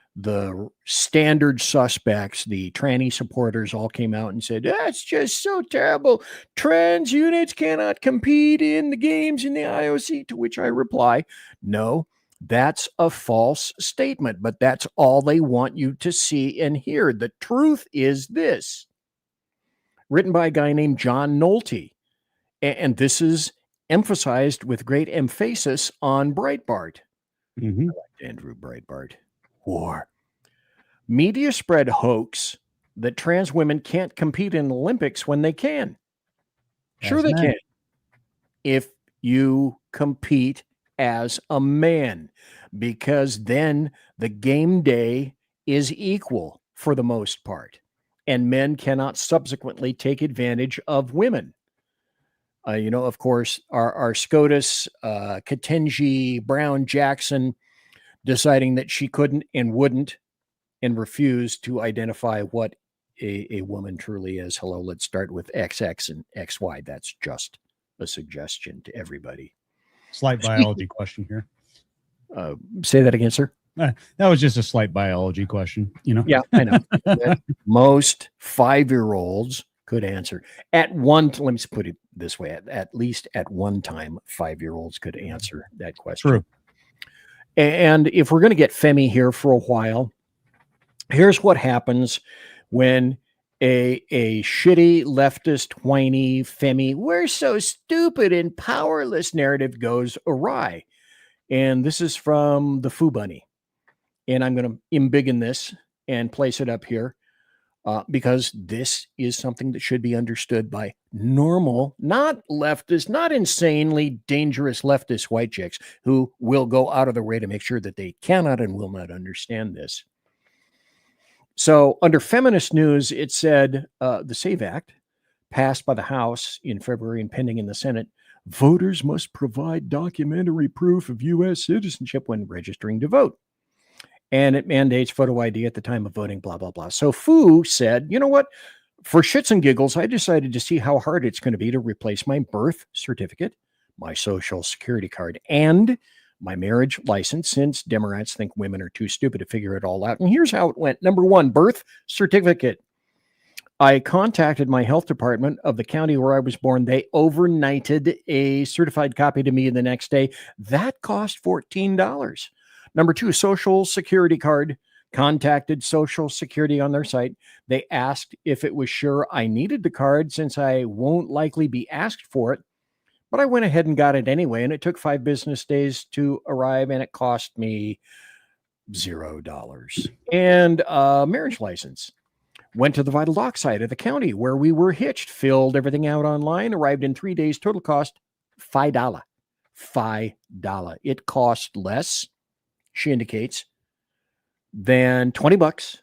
standard suspects, the tranny supporters all came out and said, that's just so terrible. Trans units cannot compete in the games in the IOC, to which I reply, no, that's a false statement, but that's all they want you to see and hear. The truth is this, written by a guy named John Nolte, and this is emphasized with great emphasis on Breitbart. Mm-hmm. Andrew Breitbart. War. Media spread hoax that trans women can't compete in the Olympics when they can. Sure, they can. If you compete as a man, because then the game day is equal for the most part, and men cannot subsequently take advantage of women. Of course, our SCOTUS, Ketanji Brown Jackson, deciding that she couldn't and wouldn't and refused to identify what a woman truly is. Hello, let's start with XX and XY. That's just a suggestion to everybody. Slight biology question here. Say that again, sir. That was just a slight biology question, Yeah, I know. Most 5-year-olds could answer. Let me put it this way, at least at one time, 5-year-olds could answer that question. True. And if we're going to get Femi here for a while, here's what happens when a shitty leftist whiny Femi, we're so stupid and powerless narrative goes awry. And this is from the Foo Bunny. And I'm going to embiggen this and place it up here because this is something that should be understood by normal, not leftist, not insanely dangerous leftist white chicks who will go out of their way to make sure that they cannot and will not understand this. So under feminist news, it said the SAVE Act, passed by the House in February and pending in the Senate, voters must provide documentary proof of U.S. citizenship when registering to vote. And it mandates photo ID at the time of voting, blah, blah, blah. So Fu said, you know what? For shits and giggles, I decided to see how hard it's going to be to replace my birth certificate, my social security card, and my marriage license, since Democrats think women are too stupid to figure it all out. And here's how it went. Number one, birth certificate. I contacted my health department of the county where I was born. They overnighted a certified copy to me the next day. That cost $14. Number two, social security card. Contacted Social Security on their site. They asked if it was sure I needed the card since I won't likely be asked for it. But I went ahead and got it anyway, and it took 5 business days to arrive, and it cost me $0. And a marriage license. Went to the Vital Dock site of the county where we were hitched, filled everything out online, arrived in 3 days, total cost $5. $5. It cost less, she indicates, than $20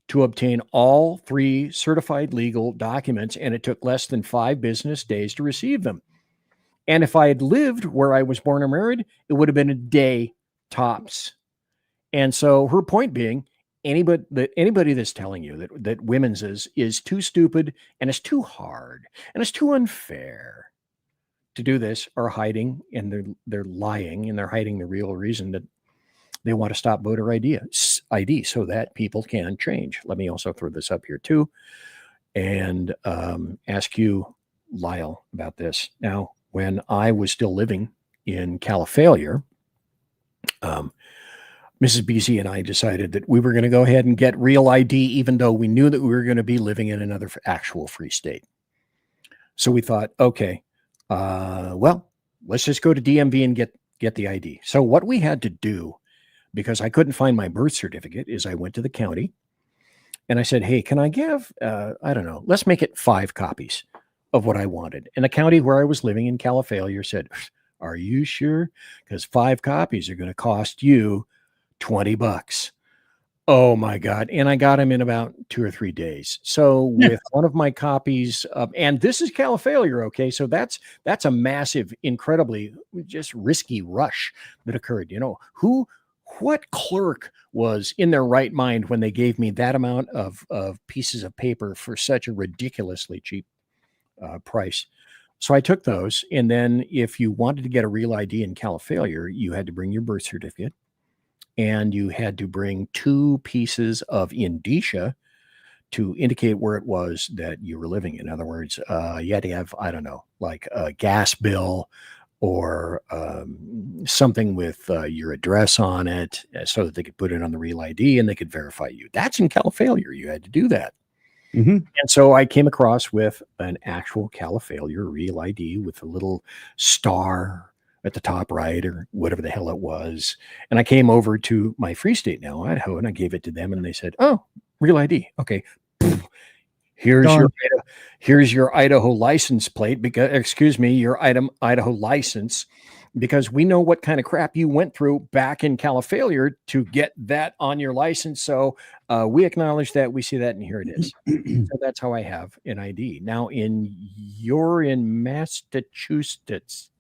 to obtain all 3 certified legal documents, and it took less than 5 business days to receive them. And if I had lived where I was born or married, it would have been a day tops. And so her point being, anybody that's telling you that women's is too stupid and it's too hard and it's too unfair to do this are hiding, and they're lying, and they're hiding the real reason They want to stop voter ID so that people can change. Let me also throw this up here too, and ask you, Lyle, about this. Now, when I was still living in Califailure, Mrs. BZ and I decided that we were going to go ahead and get real ID, even though we knew that we were going to be living in another actual free state. So we thought, okay, well, let's just go to DMV and get the ID. So what we had to do, because I couldn't find my birth certificate, is I went to the county and I said, hey, can I give, I don't know, let's make it 5 copies of what I wanted. And the county where I was living in Califailure said, are you sure? Because 5 copies are going to cost you $20. Oh my God. And I got them in about 2 or 3 days. So with one of my copies of, and this is Califailure. Okay. So that's a massive, incredibly just risky rush that occurred. You know, what clerk was in their right mind when they gave me that amount of pieces of paper for such a ridiculously cheap price? So I took those. And then if you wanted to get a real ID in Califailure, you had to bring your birth certificate. And you had to bring 2 pieces of indicia to indicate where it was that you were living. In other words, you had to have, I don't know, like a gas bill or something with your address on it so that they could put it on the real ID and they could verify you. That's in Califailure. You had to do that. Mm-hmm. And so I came across with an actual Califailure real ID with a little star at the top right or whatever the hell it was. And I came over to my free state now, Idaho, and I gave it to them and they said, oh, real ID. Okay. Here's your Idaho license plate, because, excuse me, your Idaho license, because we know what kind of crap you went through back in Califailure to get that on your license. So we acknowledge that, we see that, and here it is. So that's how I have an ID. Now you're in Massachusetts.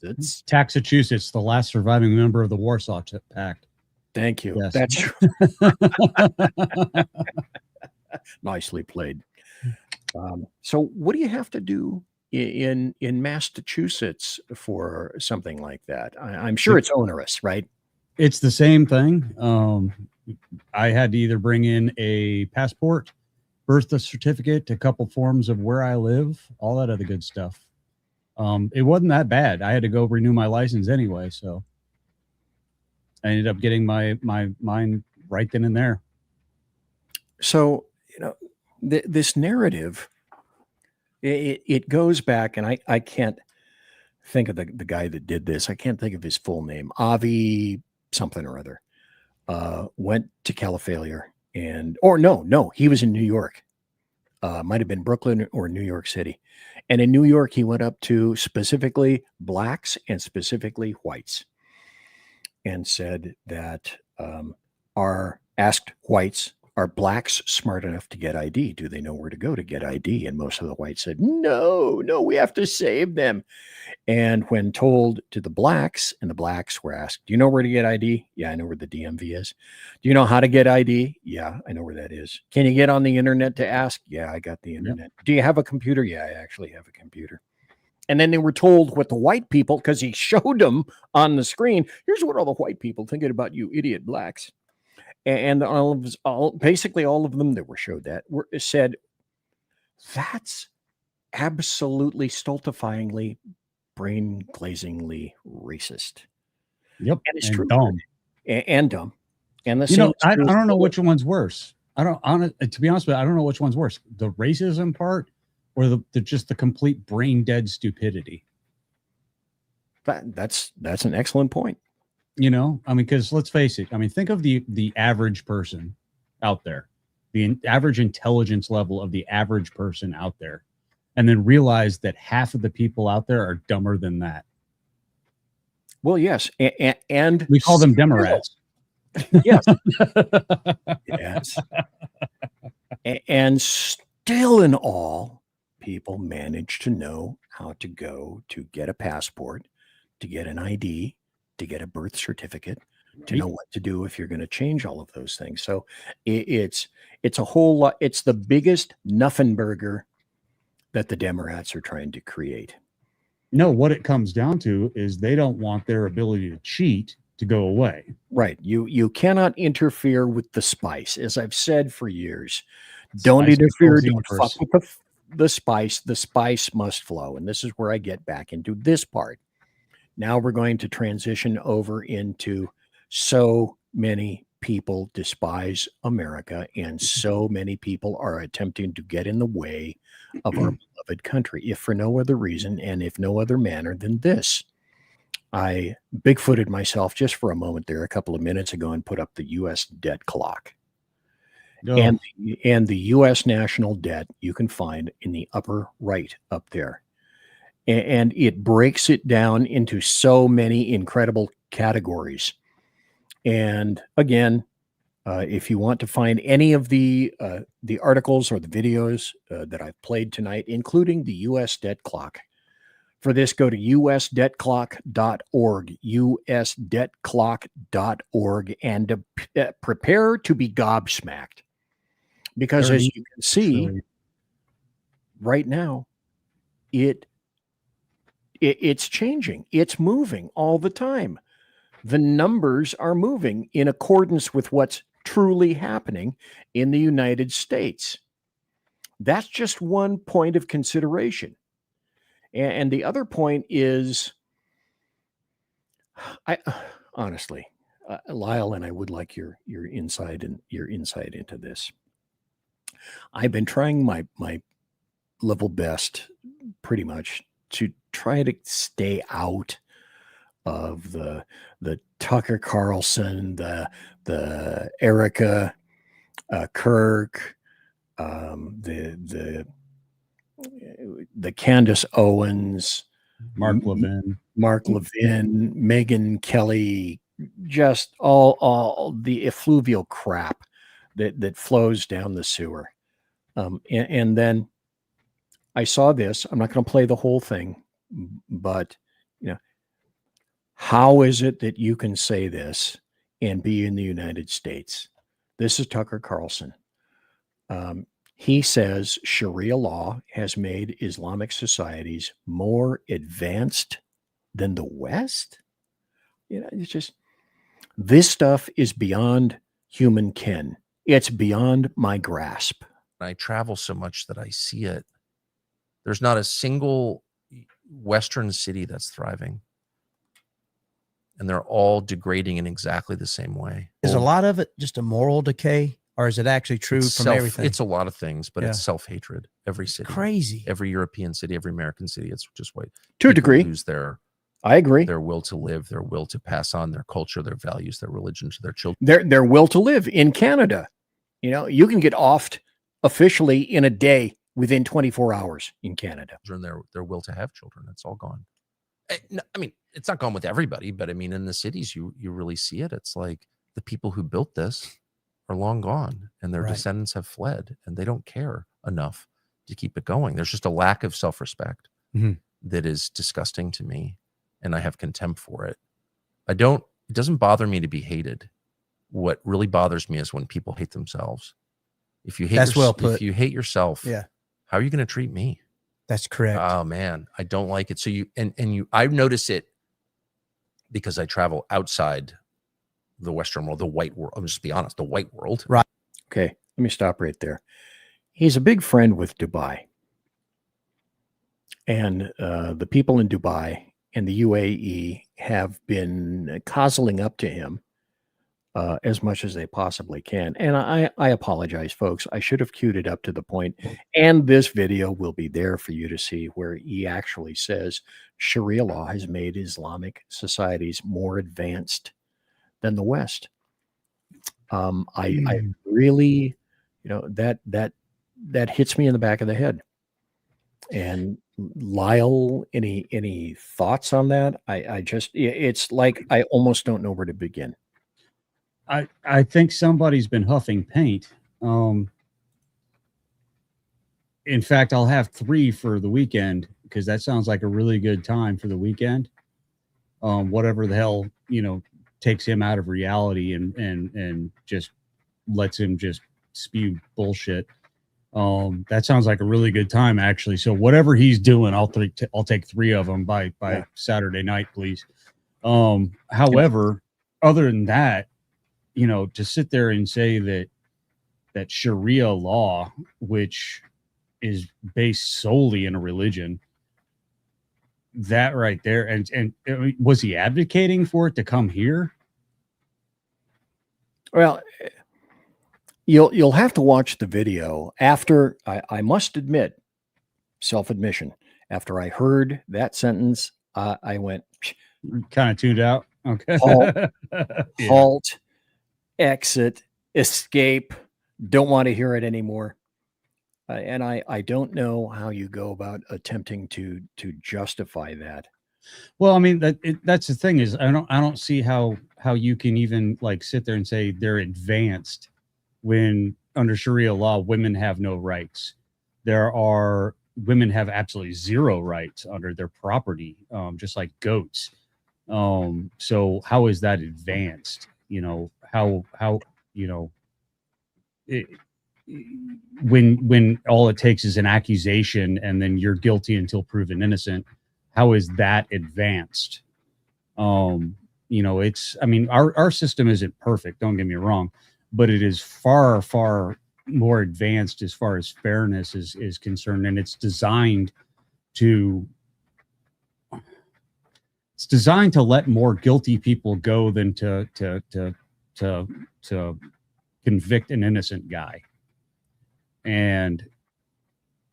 It's Massachusetts, the last surviving member of the Warsaw Pact. Thank you. Yes. That's true. Nicely played. So what do you have to do in Massachusetts for something like that? I'm sure it's onerous, right? It's the same thing. I had to either bring in a passport, birth certificate, a couple forms of where I live, all that other good stuff. It wasn't that bad. I had to go renew my license anyway, so I ended up getting my mine right then and there. So, you know, this narrative, it goes back, and I can't think of the guy that did this. I can't think of his full name. Avi something or other went to Califailure no, he was in New York. Might have been Brooklyn or New York City. And in New York, he went up to specifically blacks and specifically whites and said that asked whites, are blacks smart enough to get ID? Do they know where to go to get ID? And most of the whites said, no, we have to save them. And when told to the blacks, and the blacks were asked, do you know where to get ID? Yeah, I know where the DMV is. Do you know how to get ID? Yeah, I know where that is. Can you get on the internet to ask? Yeah, I got the internet. Yep. Do you have a computer? Yeah, I actually have a computer. And then they were told what the white people, because he showed them on the screen, here's what all the white people thinking about you idiot blacks. And basically all of them that were showed that said, that's absolutely stultifyingly, brain glazingly racist. Yep. And it's true. Dumb. And dumb. And I don't know which one's worse. To be honest with you, I don't know which one's worse. The racism part or the just the complete brain dead stupidity. That's an excellent point. You know, I mean, because let's face it. I mean, think of the average person out there, the average intelligence level of the average person out there, and then realize that half of the people out there are dumber than that. Well, yes, and we call them Democrats. Yes, yes, and still, in all, people manage to know how to go to get a passport, to get an ID, to get a birth certificate, to know what to do if you're going to change all of those things. So it's a whole lot. It's the biggest nothing burger that the Democrats are trying to create. No, what it comes down to is they don't want their ability to cheat to go away. Right. You cannot interfere with the spice. As I've said for years, don't interfere. Don't fuck with the spice. The spice must flow. And this is where I get back into this part. Now we're going to transition over into so many people despise America, and so many people are attempting to get in the way of our beloved country, if for no other reason and if no other manner than this. I bigfooted myself just for a moment there a couple of minutes ago and put up the U.S. debt clock. Oh. And the U.S. national debt you can find in the upper right up there. And it breaks it down into so many incredible categories. And again, if you want to find any of the articles or the videos that I've played tonight, including the U.S. debt clock, for this, go to usdebtclock.org, usdebtclock.org, and prepare to be gobsmacked. Because as you can see, right now, it's changing. It's moving all the time. The numbers are moving in accordance with what's truly happening in the United States. That's just one point of consideration. And the other point is, honestly, Lyle, and I would like your insight into this. I've been trying my level best, pretty much, to try to stay out of the Tucker Carlson, the Erica Kirk, the Candace Owens, Mark Levin, Megyn Kelly, just all the effluvial crap that flows down the sewer. And then I saw this. I'm not going to play the whole thing, but how is it that you can say this and be in the United States? This is Tucker Carlson. He says Sharia law has made Islamic societies more advanced than the West. It's just, this stuff is beyond human ken. It's beyond my grasp. I travel so much that I see it. There's not a single Western city that's thriving. And they're all degrading in exactly the same way. Is a lot of it just a moral decay, or is it actually true from everything? It's a lot of things, but it's self-hatred. Every city. Crazy. Every European city, every American city, it's just white. To a degree. Lose I agree. Their will to live, their will to pass on their culture, their values, their religion to their children. Their will to live in Canada. You can get offed officially in a day within 24 hours in Canada. Their will to have children, it's all gone. I mean, it's not gone with everybody, but I mean, in the cities, you really see it. It's like the people who built this are long gone, and their descendants have fled, and they don't care enough to keep it going. There's just a lack of self-respect that is disgusting to me, and I have contempt for it. It doesn't bother me to be hated. What really bothers me is when people hate themselves. If you hate if you hate yourself, how are you going to treat me? That's correct. Oh man, I don't like it. So I notice it because I travel outside the Western world, the white world. I'll just be honest, the white world. Right. Okay, let me stop right there. He's a big friend with Dubai. And the people in Dubai and the UAE have been cozzling up to him as much as they possibly can. And I apologize, folks. I should have queued it up to the point. And this video will be there for you to see, where he actually says Sharia law has made Islamic societies more advanced than the West. I really, that hits me in the back of the head. And Lyle, any thoughts on that? It's like I almost don't know where to begin. I think somebody's been huffing paint. In fact, I'll have 3 for the weekend, because that sounds like a really good time for the weekend. Whatever the hell, takes him out of reality and just lets him just spew bullshit. That sounds like a really good time, actually. So whatever he's doing, I'll take 3 of them by Saturday night, please. However, other than that, you know, to sit there and say that Sharia law, which is based solely in a religion, that right there, and was he advocating for it to come here? Well, you'll have to watch the video after. I must admit, self-admission, after I heard that sentence, I went kind of tuned out. Okay. Halt, Yeah. halt, exit, escape. Don't want to hear it anymore. And I don't know how you go about attempting to justify that. Well, I mean, that's the thing is I don't see how you can even like sit there and say they're advanced when under Sharia law women have no rights. Women have absolutely zero rights under their property, just like goats. So how is that advanced? You know, how you know when all it takes is an accusation and then you're guilty until proven innocent. How is that advanced? You know, I mean, our system isn't perfect, don't get me wrong, but it is far, far more advanced as far as fairness is concerned. And it's designed to let more guilty people go than to convict an innocent guy. And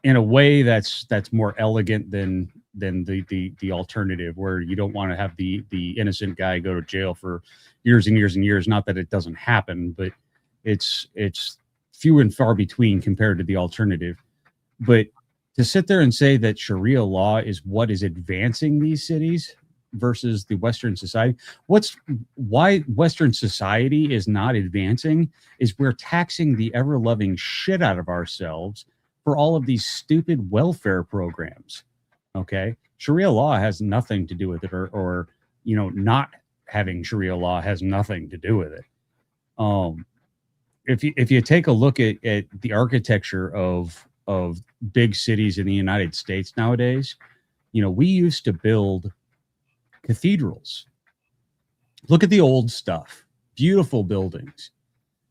in a way that's more elegant than the alternative, where you don't want to have the innocent guy go to jail for years and years and years. Not that it doesn't happen, but it's few and far between compared to the alternative. But to sit there and say that Sharia law is what is advancing these cities versus the Western society, why Western society is not advancing is we're taxing the ever-loving shit out of ourselves for all of these stupid welfare programs. Okay, Sharia law has nothing to do with it, or you know, not having Sharia law has nothing to do with it. If you take a look at the architecture of big cities in the United States nowadays, you know, we used to build cathedrals. Look at the old stuff, beautiful buildings.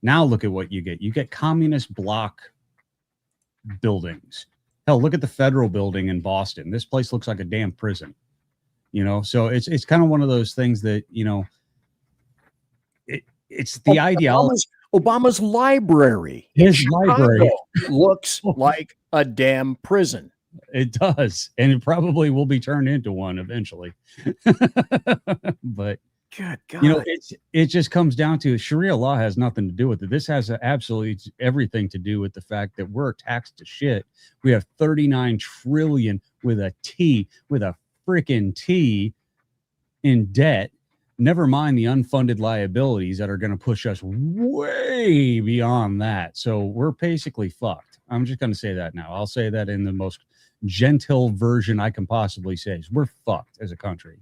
Now look at what you get. You get communist block buildings. Hell, look at the Federal Building in Boston. This place looks like a damn prison. You know, so it's kind of one of those things that, you know, it's the ideology. Obama's library. His library looks like a damn prison. It does, and it probably will be turned into one eventually. But good God, you know, it just comes down to Sharia law has nothing to do with it. This has absolutely everything to do with the fact that we're taxed to shit. We have 39 trillion with a freaking T in debt. Never mind the unfunded liabilities that are going to push us way beyond that. So we're basically fucked. I'm just going to say that now. I'll say that in the most gentle version I can possibly say. Is we're fucked as a country.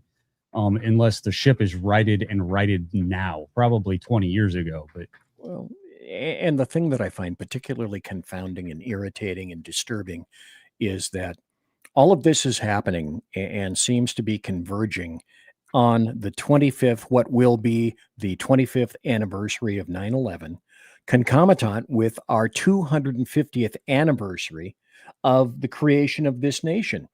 Unless the ship is righted now, probably 20 years ago. But well, and the thing that I find particularly confounding and irritating and disturbing is that all of this is happening and seems to be converging on the 25th, what will be the 25th anniversary of 9/11, concomitant with our 250th anniversary of the creation of this nation.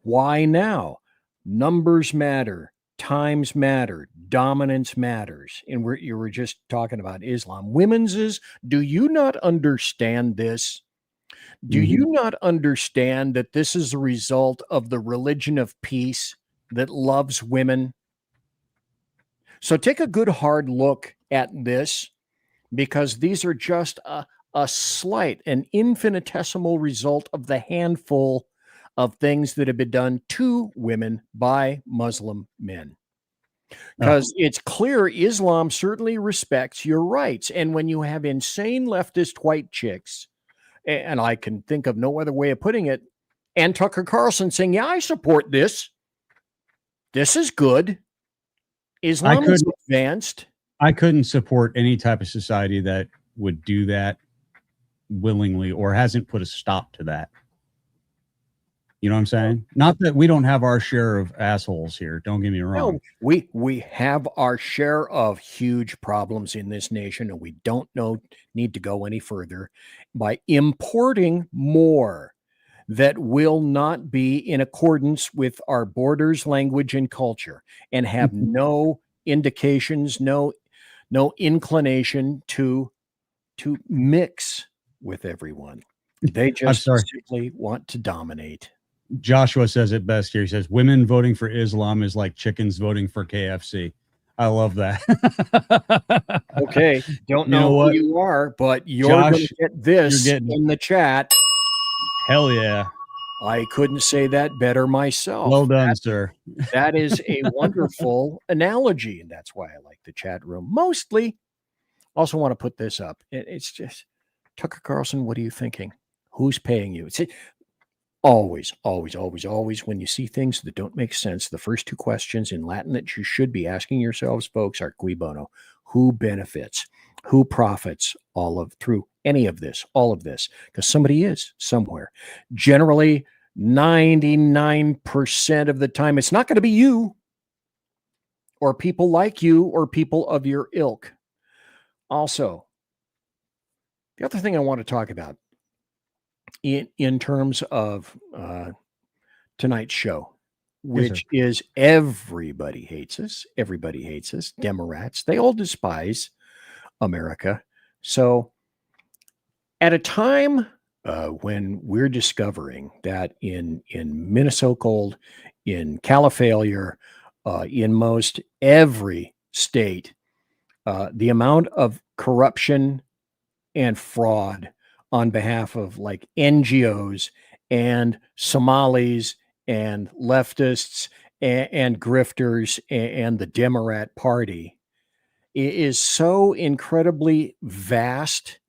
Why now? Numbers matter, times matter, dominance matters. And you were just talking about Islam. Women's is, do you not understand this? Do you not understand that this is a result of the religion of peace that loves women? So take a good hard look at this, because these are just a slight, an infinitesimal result of the handful of things that have been done to women by Muslim men. Because it's clear Islam certainly respects your rights. And when you have insane leftist white chicks, and I can think of no other way of putting it, and Tucker Carlson saying, yeah, I support this. This is good. Islam is advanced. I couldn't support any type of society that would do that willingly or hasn't put a stop to that. You know what I'm saying? Not that we don't have our share of assholes here. Don't get me wrong. No, we have our share of huge problems in this nation, and we don't need to go any further by importing more that will not be in accordance with our borders, language, and culture, and have no indications, no inclination to mix with everyone. They just simply want to dominate. Joshua says it best here. He says, women voting for Islam is like chickens voting for KFC. I love that. Okay. Don't know who you are, but you're going to get this in the chat. Hell yeah. I couldn't say that better myself. Well done, sir. That is a wonderful analogy, and that's why I like the chat room. Mostly, also want to put this up. It's just, Tucker Carlson, what are you thinking? Who's paying you? It's always, when you see things that don't make sense, the first two questions in Latin that you should be asking yourselves, folks, are cui bono. Who benefits? Who profits through any of this, all of this? Because somebody is somewhere. Generally, 99% of the time, it's not going to be you or people like you or people of your ilk. Also, the other thing I want to talk about in terms of tonight's show, which is everybody hates us. Everybody hates us. Democrats, they all despise America. So at a time when we're discovering that in Minnesota, in California, in most every state, the amount of corruption and fraud on behalf of like NGOs and Somalis and leftists and grifters and the Democrat Party is so incredibly vast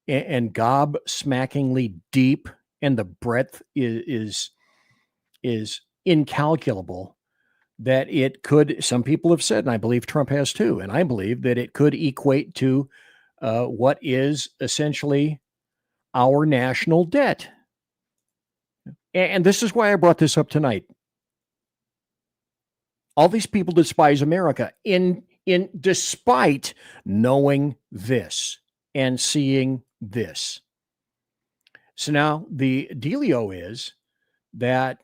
and gobsmackingly deep, and the breadth is incalculable, that it could, some people have said, and I believe Trump has too, and I believe that it could equate to what is essentially our national debt. And this is why I brought this up tonight. All these people despise America despite knowing this and seeing this. So now the dealio is that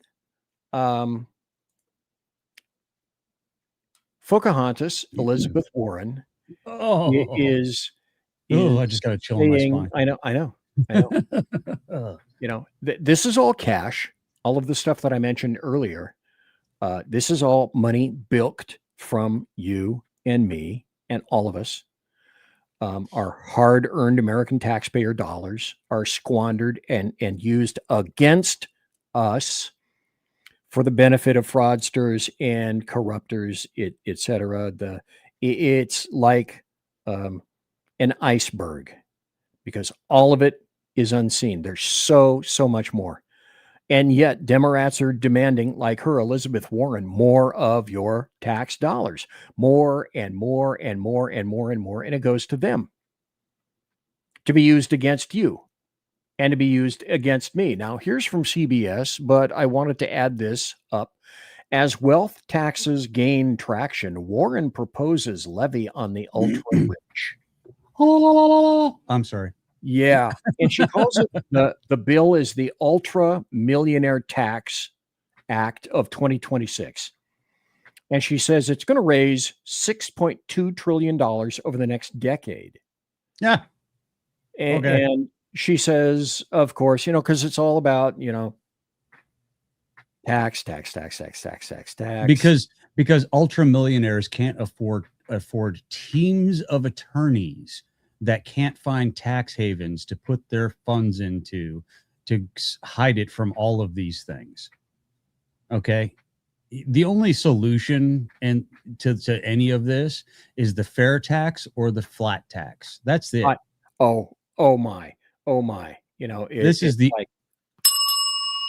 Pocahontas, Elizabeth Warren, is I just got a chill in my spine. I know. This is all cash. All of the stuff that I mentioned earlier, this is all money bilked from you and me and all of us. Our hard-earned American taxpayer dollars are squandered and used against us for the benefit of fraudsters and corruptors, etc. It's like an iceberg, because all of it is unseen. There's so much more. And yet Democrats are demanding, like her, Elizabeth Warren, more of your tax dollars, more and more and more and more and more. And it goes to them to be used against you and to be used against me. Now, here's from CBS, but I wanted to add this up. As wealth taxes gain traction, Warren proposes levy on the ultra rich. I'm sorry. Yeah. And she calls it the bill is the Ultra Millionaire Tax Act of 2026. And she says it's going to raise $6.2 trillion over the next decade. Yeah. And she says, of course, because it's all about, tax. Because ultra millionaires can't afford teams of attorneys that can't find tax havens to put their funds into to hide it from all of these things. Okay. The only solution to any of this is the fair tax or the flat tax. That's it. Oh my. This is the,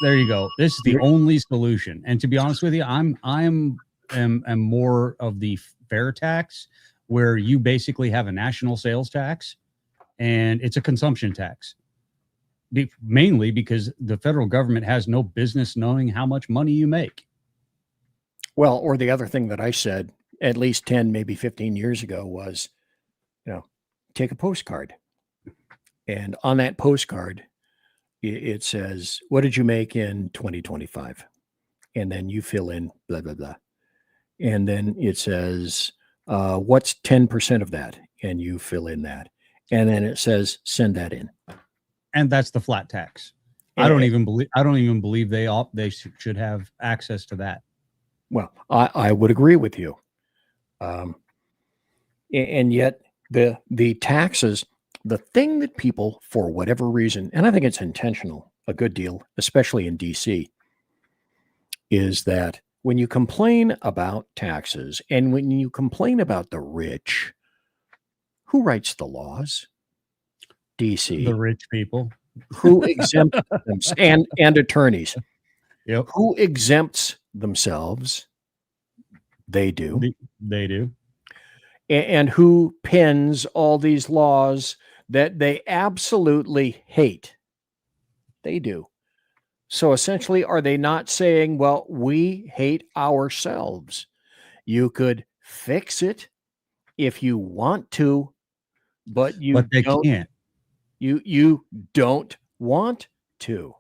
there you go. This is the only solution. And to be honest with you, I'm more of the fair tax, where you basically have a national sales tax and it's a consumption tax. mainly because the federal government has no business knowing how much money you make. Well, or the other thing that I said at least 10, maybe 15 years ago was, take a postcard. And on that postcard, it says, what did you make in 2025? And then you fill in blah, blah, blah. And then it says, what's 10% of that? And you fill in that. And then it says, send that in. And that's the flat tax. I don't even believe they should have access to that. Well, I would agree with you. And yet the taxes, the thing that people, for whatever reason, and I think it's intentional, a good deal, especially in DC, is that when you complain about taxes and when you complain about the rich, who writes the laws? DC. The rich people. Who exempt them, and attorneys. Yep. Who exempts themselves? They do. They do. And who pens all these laws that they absolutely hate? They do. So essentially, are they not saying, well, we hate ourselves? You could fix it if you want to, but they can't. You don't want to.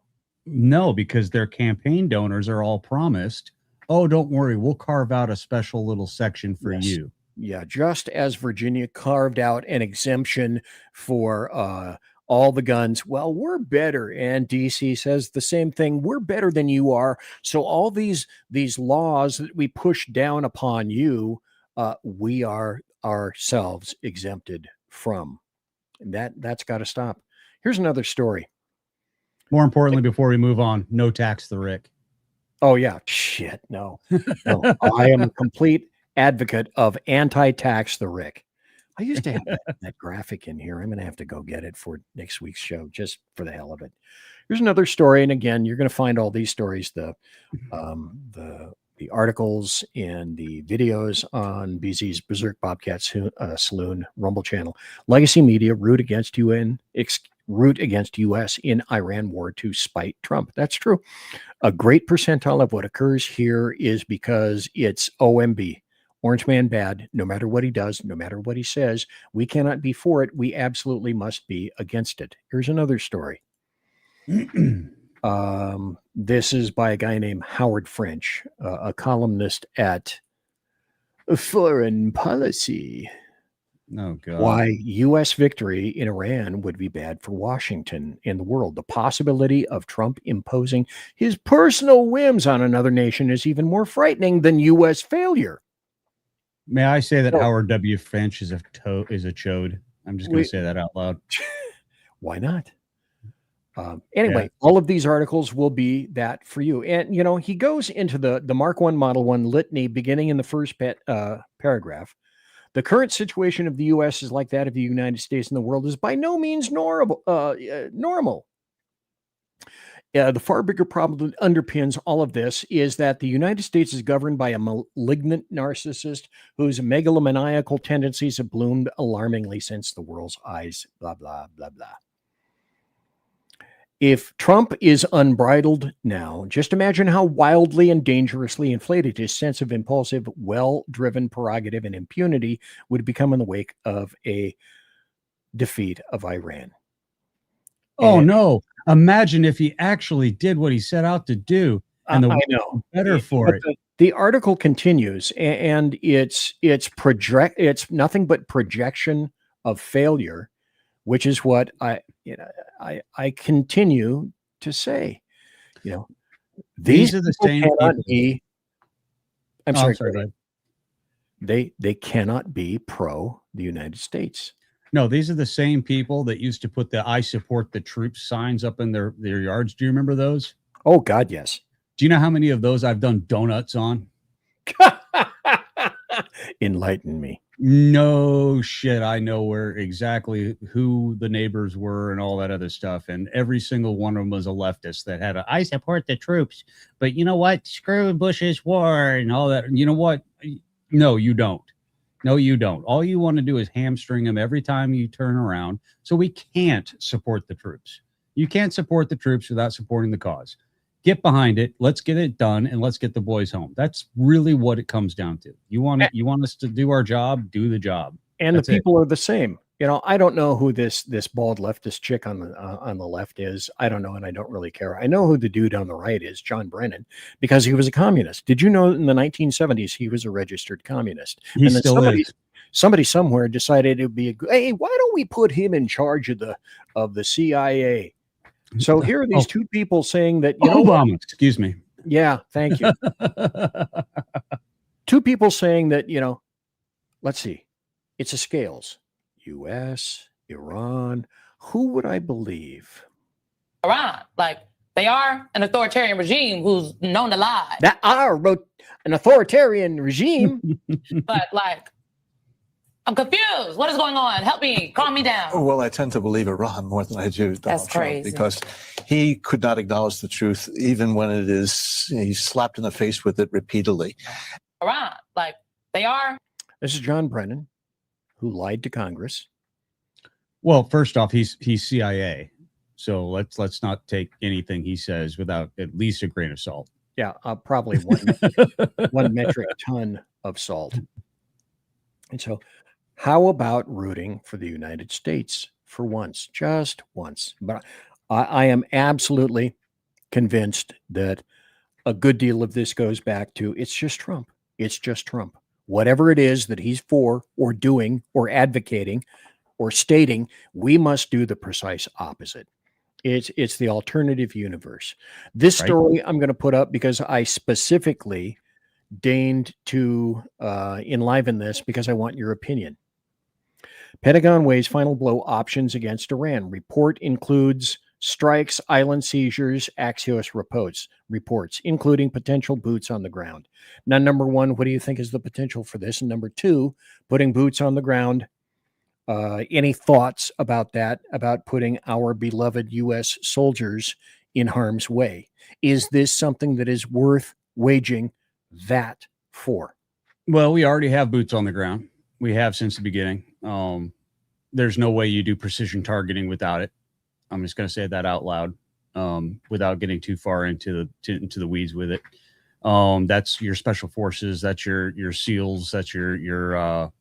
No, because their campaign donors are all promised, oh, don't worry, we'll carve out a special little section for you. Yeah, just as Virginia carved out an exemption for all the guns. Well, we're better. And DC says the same thing. We're better than you are. So all these laws that we push down upon you, we are ourselves exempted from. And that's got to stop. Here's another story. More importantly, before we move on, no tax the Rick. Oh, yeah. Shit. No. I am a complete advocate of anti-tax the Rick. I used to have that graphic in here. I'm going to have to go get it for next week's show, just for the hell of it. Here's another story. And again, you're going to find all these stories, the articles and the videos on BZ's Berserk, Bobcat, Saloon, Rumble channel. Legacy Media root against U.S. in Iran war to spite Trump. That's true. A great percentile of what occurs here is because it's OMB. Orange man bad, no matter what he does, no matter what he says. We cannot be for it. We absolutely must be against it. Here's another story. This is by a guy named Howard French, a columnist at Foreign Policy. Oh, God. Why U.S. victory in Iran would be bad for Washington and the world. The possibility of Trump imposing his personal whims on another nation is even more frightening than U.S. failure. May I say that Howard W. French is a chode? I'm just going to say that out loud. Why not? Anyway, all of these articles will be that for you. And, he goes into the Mark I Model 1 litany beginning in the first paragraph. The current situation of the U.S. is like that of the United States and the world is by no means normal. The far bigger problem that underpins all of this is that the United States is governed by a malignant narcissist whose megalomaniacal tendencies have bloomed alarmingly since the world's eyes, blah, blah, blah, blah. If Trump is unbridled now, just imagine how wildly and dangerously inflated his sense of impulsive, well-driven prerogative and impunity would become in the wake of a defeat of Iran. Oh, no. Imagine if he actually did what he set out to do. And I know. Better for it. The article continues, and it's nothing but projection of failure, which is what I continue to say. These are the same people. I'm sorry. They cannot be pro the United States. No, these are the same people that used to put the "I support the troops" signs up in their yards. Do you remember those? Oh, God, yes. Do you know how many of those I've done donuts on? Enlighten me. No shit. I know exactly who the neighbors were and all that other stuff. And every single one of them was a leftist that had "I support the troops, but you know what? Screw Bush's war" and all that. You know what? No, you don't. No, you don't. All you want to do is hamstring them every time you turn around. So we can't support the troops. You can't support the troops without supporting the cause. Get behind it. Let's get it done, and let's get the boys home. That's really what it comes down to. You want us to do our job, do the job. And That's the people are the same. You know, I don't know who this bald leftist chick on the left is. I don't know, and I don't really care. I know who the dude on the right is, John Brennan, because he was a communist. Did you know in the 1970s he was a registered communist? He and then still is. Somebody somewhere decided it would be hey, why don't we put him in charge of the CIA? So here are these two people saying that Obama. Excuse me. Yeah, thank you. Two people saying that let's see, it's a scales. U.S., Iran. Who would I believe? Iran, like they are an authoritarian regime who's known to lie. That are an authoritarian regime, but like I'm confused. What is going on? Help me, calm me down. Well, I tend to believe Iran more than I do Donald Trump crazy. because he could not acknowledge the truth, even when it is he's slapped in the face with it repeatedly. Iran, like they are. This is John Brennan, who lied to Congress. Well, first off, he's CIA, so let's not take anything he says without at least a grain of salt. Yeah, probably one metric ton of salt. And so, how about rooting for the United States for once, just once? But I am absolutely convinced that a good deal of this goes back to it's just Trump. It's just Trump. Whatever it is that he's for or doing or advocating or stating, we must do the precise opposite. It's the alternative universe. This story I'm going to put up because I specifically deigned to enliven this because I want your opinion. Pentagon weighs final blow options against Iran. Report includes strikes, island seizures, Axios reports, including potential boots on the ground. Now, number one, what do you think is the potential for this? And number two, putting boots on the ground. Any thoughts about that, about putting our beloved U.S. soldiers in harm's way? Is this something that is worth waging that for? Well, we already have boots on the ground. We have since the beginning. There's no way you do precision targeting without it. I'm just going to say that out loud without getting too far into the weeds with it. That's your special forces. That's your SEALs. That's your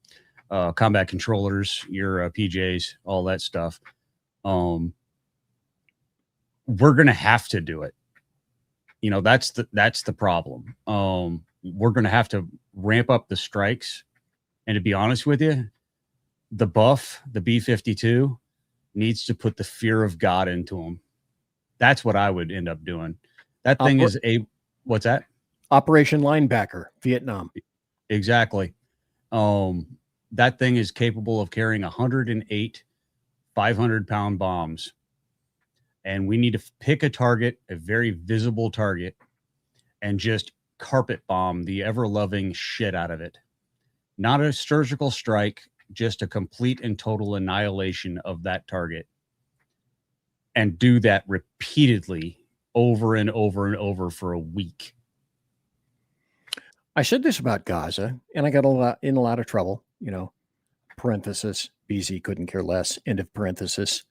combat controllers, your PJs, all that stuff. We're going to have to do it. That's the problem. We're going to have to ramp up the strikes. And to be honest with you, the buff, the B-52, needs to put the fear of God into them. That's what I would end up doing. That thing is what's that? Operation Linebacker, Vietnam. Exactly. That thing is capable of carrying 108 500-pound bombs. And we need to pick a target, a very visible target, and just carpet bomb the ever-loving shit out of it. Not a surgical strike, just a complete and total annihilation of that target. And do that repeatedly over and over and over for a week. I said this about Gaza, and I got in a lot of trouble. Parenthesis, BZ couldn't care less, end of parenthesis.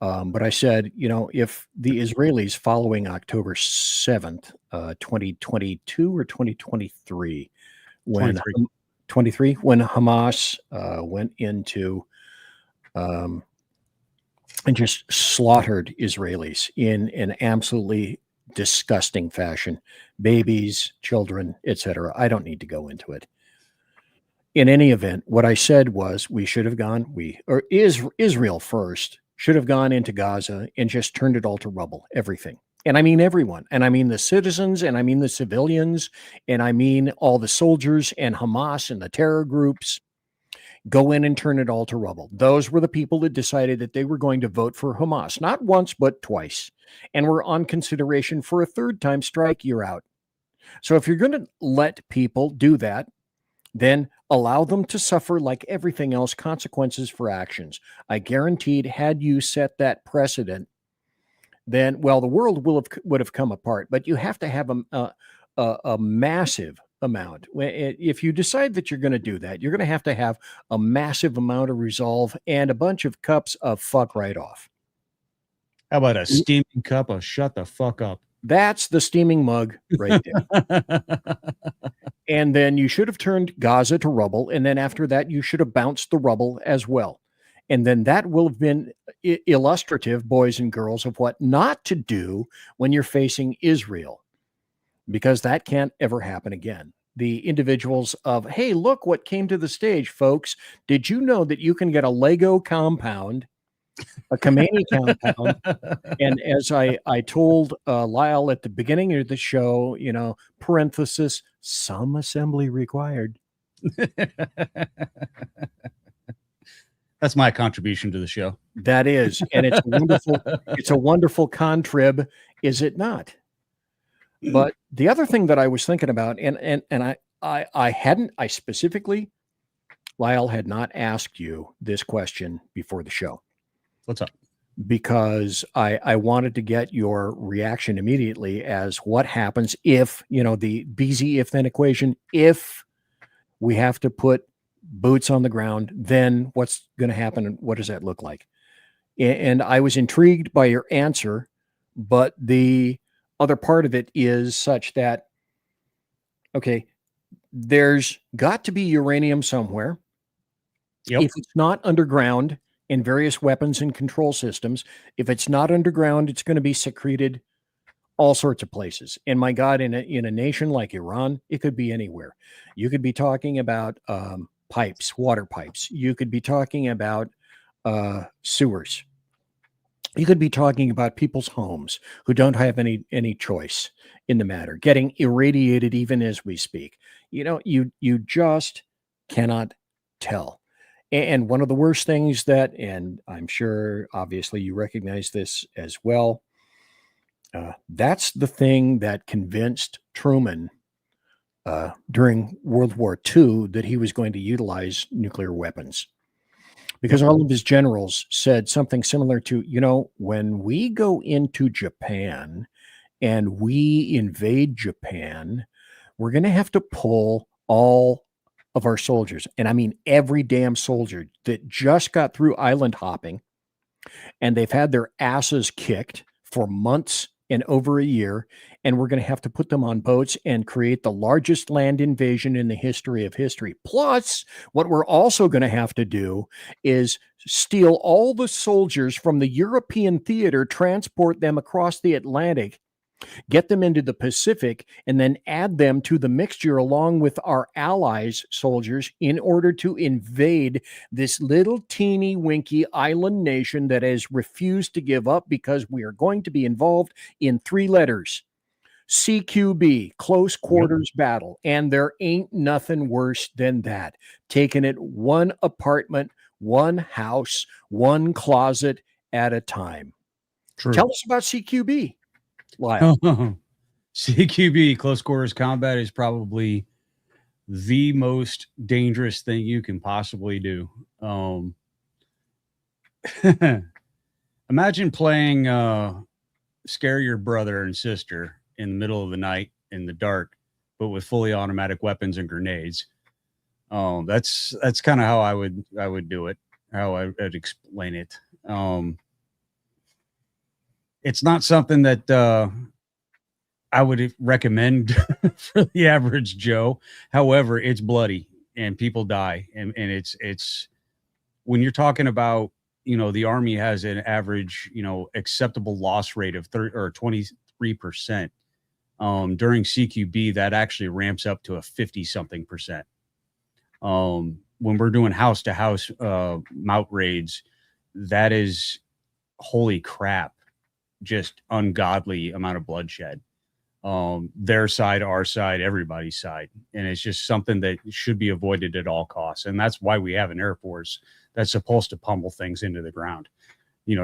But I said, if the Israelis following October 7th, 2022 or 2023, when 23, when Hamas went into and just slaughtered Israelis in an absolutely disgusting fashion, babies, children, etc. I don't need to go into it. In any event, what I said was we should have gone, Israel first should have gone into Gaza and just turned it all to rubble, everything. And I mean everyone. And I mean the citizens, and I mean the civilians, and I mean all the soldiers and Hamas and the terror groups. Go in and turn it all to rubble. Those were the people that decided that they were going to vote for Hamas, not once, but twice, and were on consideration for a third time strike, you're out. So if you're going to let people do that, then allow them to suffer like everything else, consequences for actions. I guaranteed, had you set that precedent, then, well, the world would have come apart. But you have to have a massive amount. If you decide that you're going to do that, you're going to have a massive amount of resolve and a bunch of cups of fuck right off. How about a steaming cup of shut the fuck up? That's the steaming mug right there. And then you should have turned Gaza to rubble. And then after that, you should have bounced the rubble as well. And then that will have been illustrative, boys and girls, of what not to do when you're facing Israel, because that can't ever happen again. The individuals of, hey, look what came to the stage, folks. Did you know that you can get a Lego compound, a Khomeini compound? And as I told Lyle at the beginning of the show, parenthesis, some assembly required. That's my contribution to the show. That is, and it's wonderful. It's a wonderful contrib, is it not? But the other thing that I was thinking about, and I specifically, Lyle, had not asked you this question before the show. What's up? Because I wanted to get your reaction immediately as what happens if, the BZ if then equation, if we have to put boots on the ground, then what's going to happen and what does that look like? And I was intrigued by your answer, but the other part of it is such that, okay, there's got to be uranium somewhere. Yep. If it's not underground in various weapons and control systems, if it's not underground, it's going to be secreted all sorts of places. And my God, in a nation like Iran, it could be anywhere. You could be talking about pipes, water pipes. You could be talking about sewers. You could be talking about people's homes who don't have any choice in the matter, getting irradiated even as we speak. You just cannot tell. And one of the worst things that, and I'm sure obviously you recognize this as well, that's the thing that convinced Truman during World War II that he was going to utilize nuclear weapons. Because all of his generals said something similar to, when we go into Japan and we invade Japan, we're going to have to pull all of our soldiers. And I mean, every damn soldier that just got through island hopping and they've had their asses kicked for months and over a year. And we're going to have to put them on boats and create the largest land invasion in the history of history. Plus, what we're also going to have to do is steal all the soldiers from the European theater, transport them across the Atlantic, get them into the Pacific, and then add them to the mixture along with our allies' soldiers in order to invade this little teeny winky island nation that has refused to give up, because we are going to be involved in 3 letters. CQB, close quarters battle. And there ain't nothing worse than that. Taking it one apartment, one house, one closet at a time. True. Tell us about CQB, Lyle. CQB, close quarters combat, is probably the most dangerous thing you can possibly do. Imagine playing Scare Your Brother and Sister in the middle of the night in the dark, but with fully automatic weapons and grenades. That's kind of how I would do it, how I would explain it. It's not something that I would recommend for the average Joe. However, it's bloody and people die. And it's when you're talking about, the Army has an average, acceptable loss rate of 23%. During CQB, that actually ramps up to a 50-something%. When we're doing house-to-house mount raids, that is, holy crap, just ungodly amount of bloodshed. Their side, our side, everybody's side. And it's just something that should be avoided at all costs. And that's why we have an Air Force that's supposed to pummel things into the ground,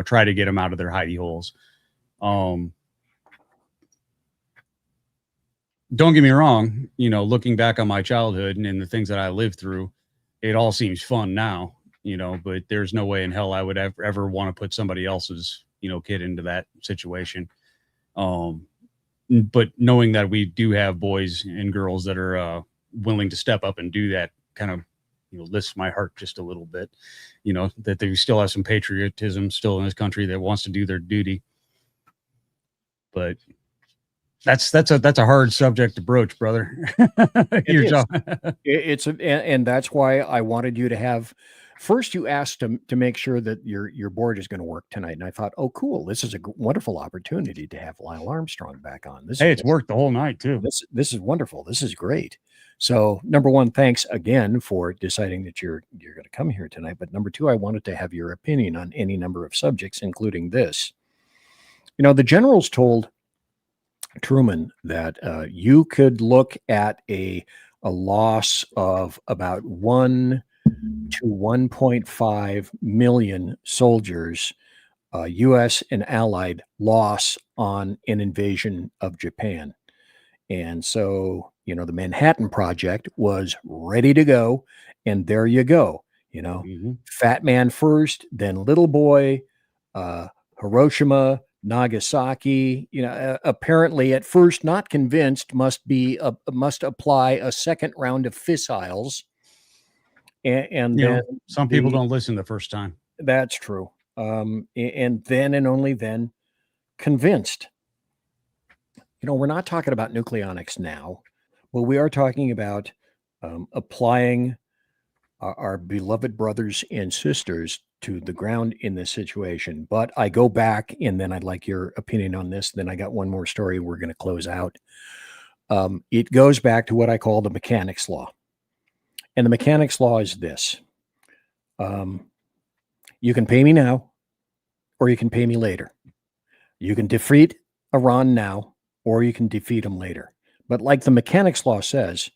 try to get them out of their hidey holes. Don't get me wrong, looking back on my childhood and the things that I lived through, it all seems fun now, but there's no way in hell I would ever want to put somebody else's, kid into that situation. But knowing that we do have boys and girls that are willing to step up and do that kind of, lifts my heart just a little bit, that they still have some patriotism still in this country that wants to do their duty. but that's a hard subject to broach, brother. And that's why I wanted you to have. First, you asked to make sure that your board is going to work tonight, and I thought, oh, cool, this is a wonderful opportunity to have Lyle Armstrong back on. It's worked the whole night too. This is wonderful. This is great. So, number one, thanks again for deciding that you're going to come here tonight. But number two, I wanted to have your opinion on any number of subjects, including this. The generals told Truman that you could look at a loss of about 1 to 1.5 million soldiers, U.S. and Allied loss on an invasion of Japan. And so, the Manhattan Project was ready to go. And there you go. Fat man first, then little boy, Hiroshima, Nagasaki, apparently at first not convinced, must apply a second round of fissiles. And then some people don't listen the first time. That's true. And then and only then convinced. We're not talking about nucleonics now, but we are talking about applying our beloved brothers and sisters to the ground in this situation. But I go back, and then I'd like your opinion on this. Then I got one more story we're going to close out. It goes back to what I call the mechanics law. And the mechanics law is this. You can pay me now, or you can pay me later. You can defeat Iran now, or you can defeat them later. But like the mechanics law says,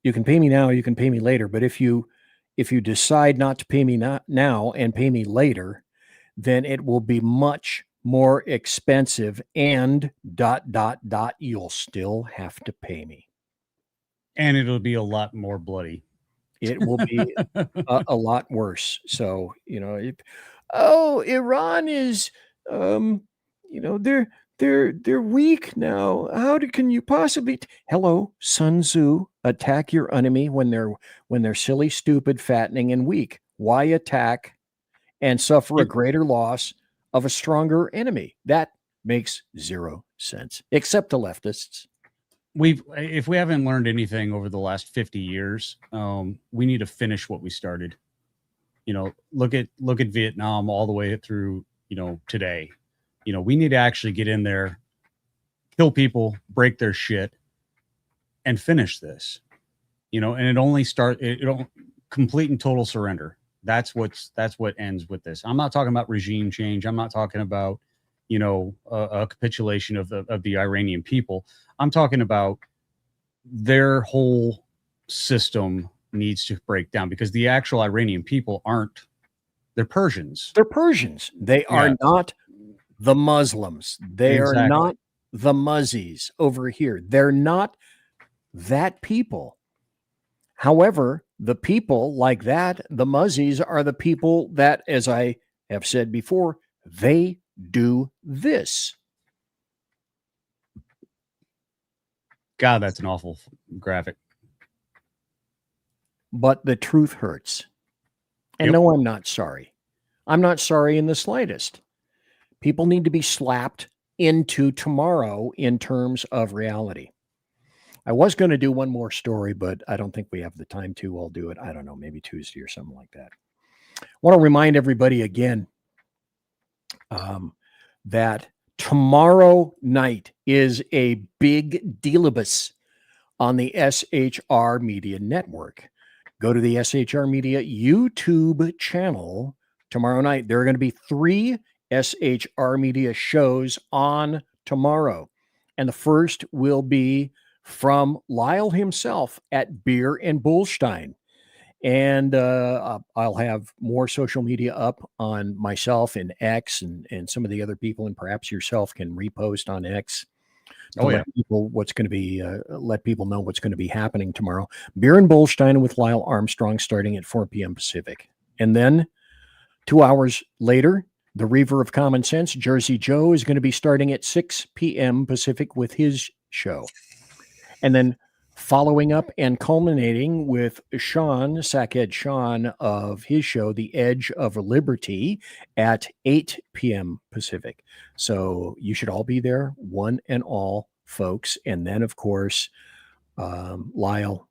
you can pay me now, you can pay me later. But if you decide not to pay me now and pay me later, then it will be much more expensive and ... you'll still have to pay me. And it'll be a lot more bloody. It will be a lot worse. So, Iran is, they're weak now. Can you possibly? Hello, Sun Tzu. Attack your enemy when they're silly, stupid, fattening, and weak. Why attack and suffer a greater loss of a stronger enemy? That makes zero sense, except to leftists. If we haven't learned anything over the last 50 years, we need to finish what we started. Look at Vietnam all the way through, today. We need to actually get in there, kill people, break their shit, and finish this. And it only complete and total surrender. That's what ends with this. I'm not talking about regime change. I'm not talking about a capitulation of the Iranian people. I'm talking about their whole system needs to break down, because the actual Iranian people they're Persians. They're Persians. They are not the Muslims. They are not the Muzzies over here. They're not that people. However, the people like that, the Muzzies, are the people that, as I have said before, they do this. God, that's an awful graphic. But the truth hurts. And no, I'm not sorry. I'm not sorry in the slightest. People need to be slapped into tomorrow in terms of reality. I was going to do one more story, but I don't think we have the time to. I'll do it, I don't know, maybe Tuesday or something like that. I want to remind everybody again that tomorrow night is a big dealibus on the SHR Media Network. Go to the SHR Media YouTube channel tomorrow night. There are going to be 3 SHR Media shows on tomorrow. And the first will be from Lyle himself at Beer and Bullstein. And I'll have more social media up on myself and X and some of the other people, and perhaps yourself can repost on X. Let people let people know what's going to be happening tomorrow. Beer and Bullstein with Lyle Armstrong starting at 4 p.m. Pacific. And then 2 hours later, the Reaver of Common Sense, Jersey Joe, is going to be starting at 6 p.m. Pacific with his show. And then following up and culminating with Sackhead Sean of his show, The Edge of Liberty, at 8 p.m. Pacific. So you should all be there, one and all, folks. And then, of course, Lyle,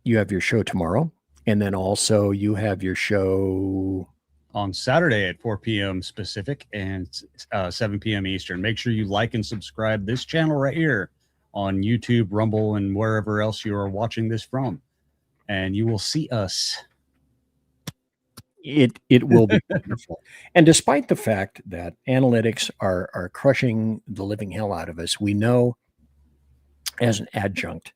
you have your show tomorrow. And then also you have your show on Saturday at 4 p.m. Pacific and 7 p.m. Eastern. Make sure you like and subscribe this channel right here on YouTube, Rumble, and wherever else you are watching this from. And you will see us. It will be wonderful. And despite the fact that analytics are crushing the living hell out of us, we know as an adjunct,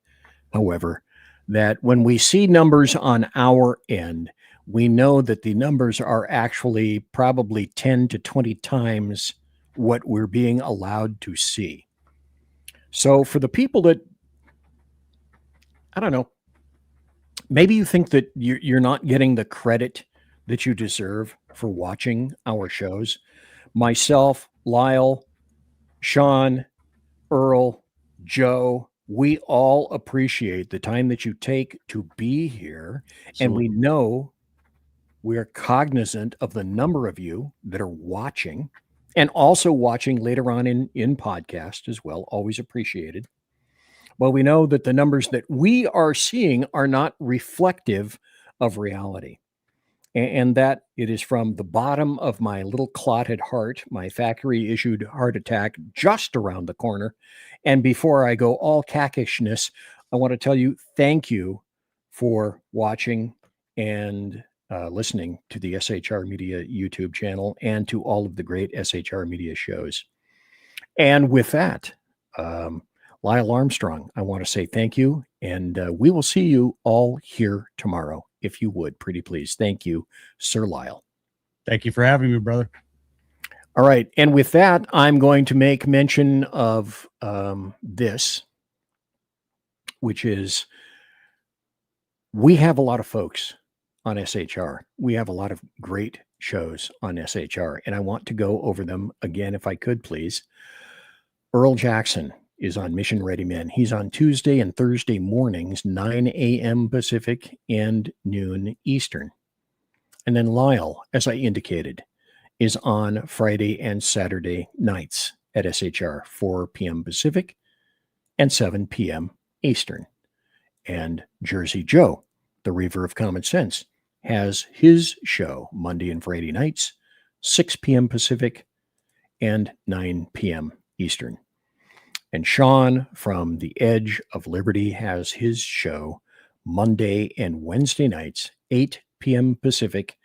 however, that when we see numbers on our end, we know that the numbers are actually probably 10 to 20 times what we're being allowed to see. So for the people that, I don't know, maybe you think that you're not getting the credit that you deserve for watching our shows. Myself, Lyle, Sean, Earl, Joe, we all appreciate the time that you take to be here. Absolutely. And we know we're cognizant of the number of you that are watching and also watching later on in podcast as well. Always appreciated. Well, we know that the numbers that we are seeing are not reflective of reality. And that it is from the bottom of my little clotted heart, my factory-issued heart attack just around the corner. And before I go all cackishness, I want to tell you thank you for watching and listening to the SHR Media YouTube channel and to all of the great SHR Media shows. And with that, Lyle Armstrong, I want to say thank you. And we will see you all here tomorrow. If you would, pretty please. Thank you, Sir Lyle. Thank you for having me, brother. All right. And with that, I'm going to make mention of this, which is we have a lot of folks on SHR. We have a lot of great shows on SHR, and I want to go over them again, if I could, please. Earl Jackson is on Mission Ready Men. He's on Tuesday and Thursday mornings, 9 a.m. Pacific and noon Eastern. And then Lyle, as I indicated, is on Friday and Saturday nights at SHR, 4 p.m. Pacific and 7 p.m. Eastern. And Jersey Joe, the Reaver of Common Sense, has his show Monday and Friday nights, 6 p.m. Pacific and 9 p.m. Eastern. And Sean from The Edge of Liberty has his show Monday and Wednesday nights, 8 p.m. Pacific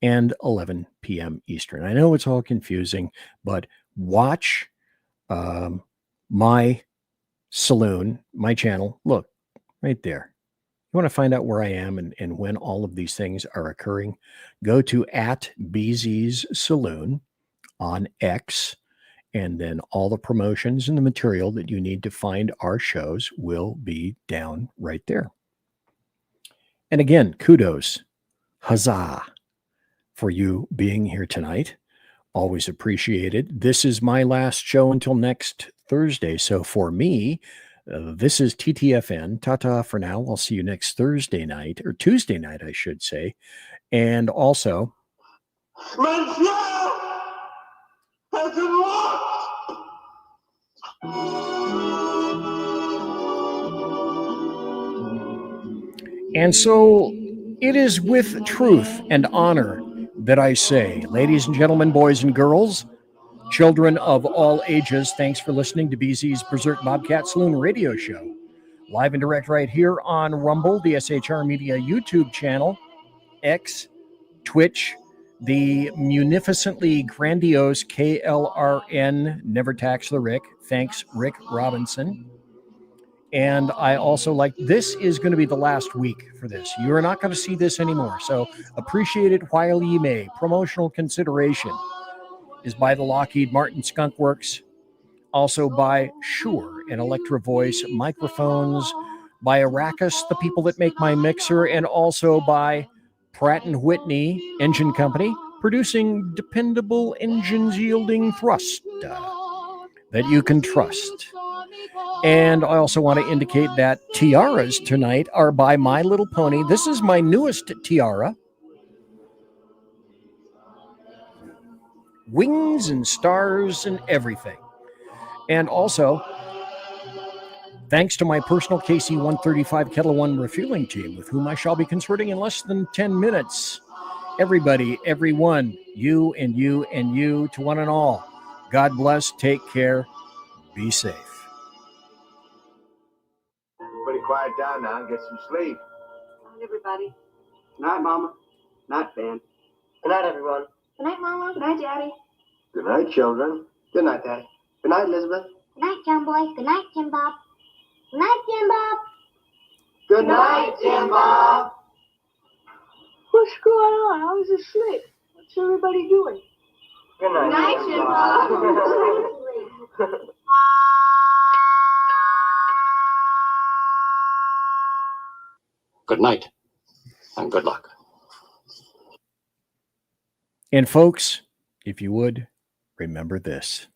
and 11 p.m. Eastern. I know it's all confusing, but watch my Saloon, my channel. Look, right there. You want to find out where I am and when all of these things are occurring, go to @BZ's Saloon on X, and then all the promotions and the material that you need to find our shows will be down right there. And again, kudos, huzzah, for you being here tonight. Always appreciated. This is my last show until next Thursday. So for me, this is TTFN. Ta-ta for now. I'll see you next Thursday night, or Tuesday night, I should say. And also, and so it is with truth and honor that I say, ladies and gentlemen, boys and girls, children of all ages, thanks for listening to BZ's Berserk Bobcat Saloon radio show. Live and direct right here on Rumble, the SHR Media YouTube channel, X, Twitch, the munificently grandiose KLRN, Never Tax the Rick. Thanks, Rick Robinson. And I also this is going to be the last week for this. You're not going to see this anymore. So appreciate it while ye may. Promotional consideration is by the Lockheed Martin Skunk Works, also by Shure and Electro Voice microphones, by Arrakis, the people that make my mixer, and also by Pratt & Whitney Engine Company, producing dependable engines yielding thrust that you can trust. And I also want to indicate that tiaras tonight are by My Little Pony. This is my newest tiara. Wings and stars and everything. And also, thanks to my personal KC-135 Kettle One refueling team, with whom I shall be consorting in less than 10 minutes. Everybody, everyone, you and you and you, to one and all, God bless, take care, be safe. Everybody quiet down now and get some sleep. Good night, everybody. Good night, Mama. Good night, Ben. Good night, everyone. Good night, Mama. Good night, Daddy. Good night, children. Good night, Daddy. Good night, Elizabeth. Good night, John Boy. Good night, Jim Bob. Good night, Jim Bob. Good night, Jim Bob. What's going on? I was asleep. What's everybody doing? Good night, Jim Bob. Good night and good luck. And folks, if you would, remember this.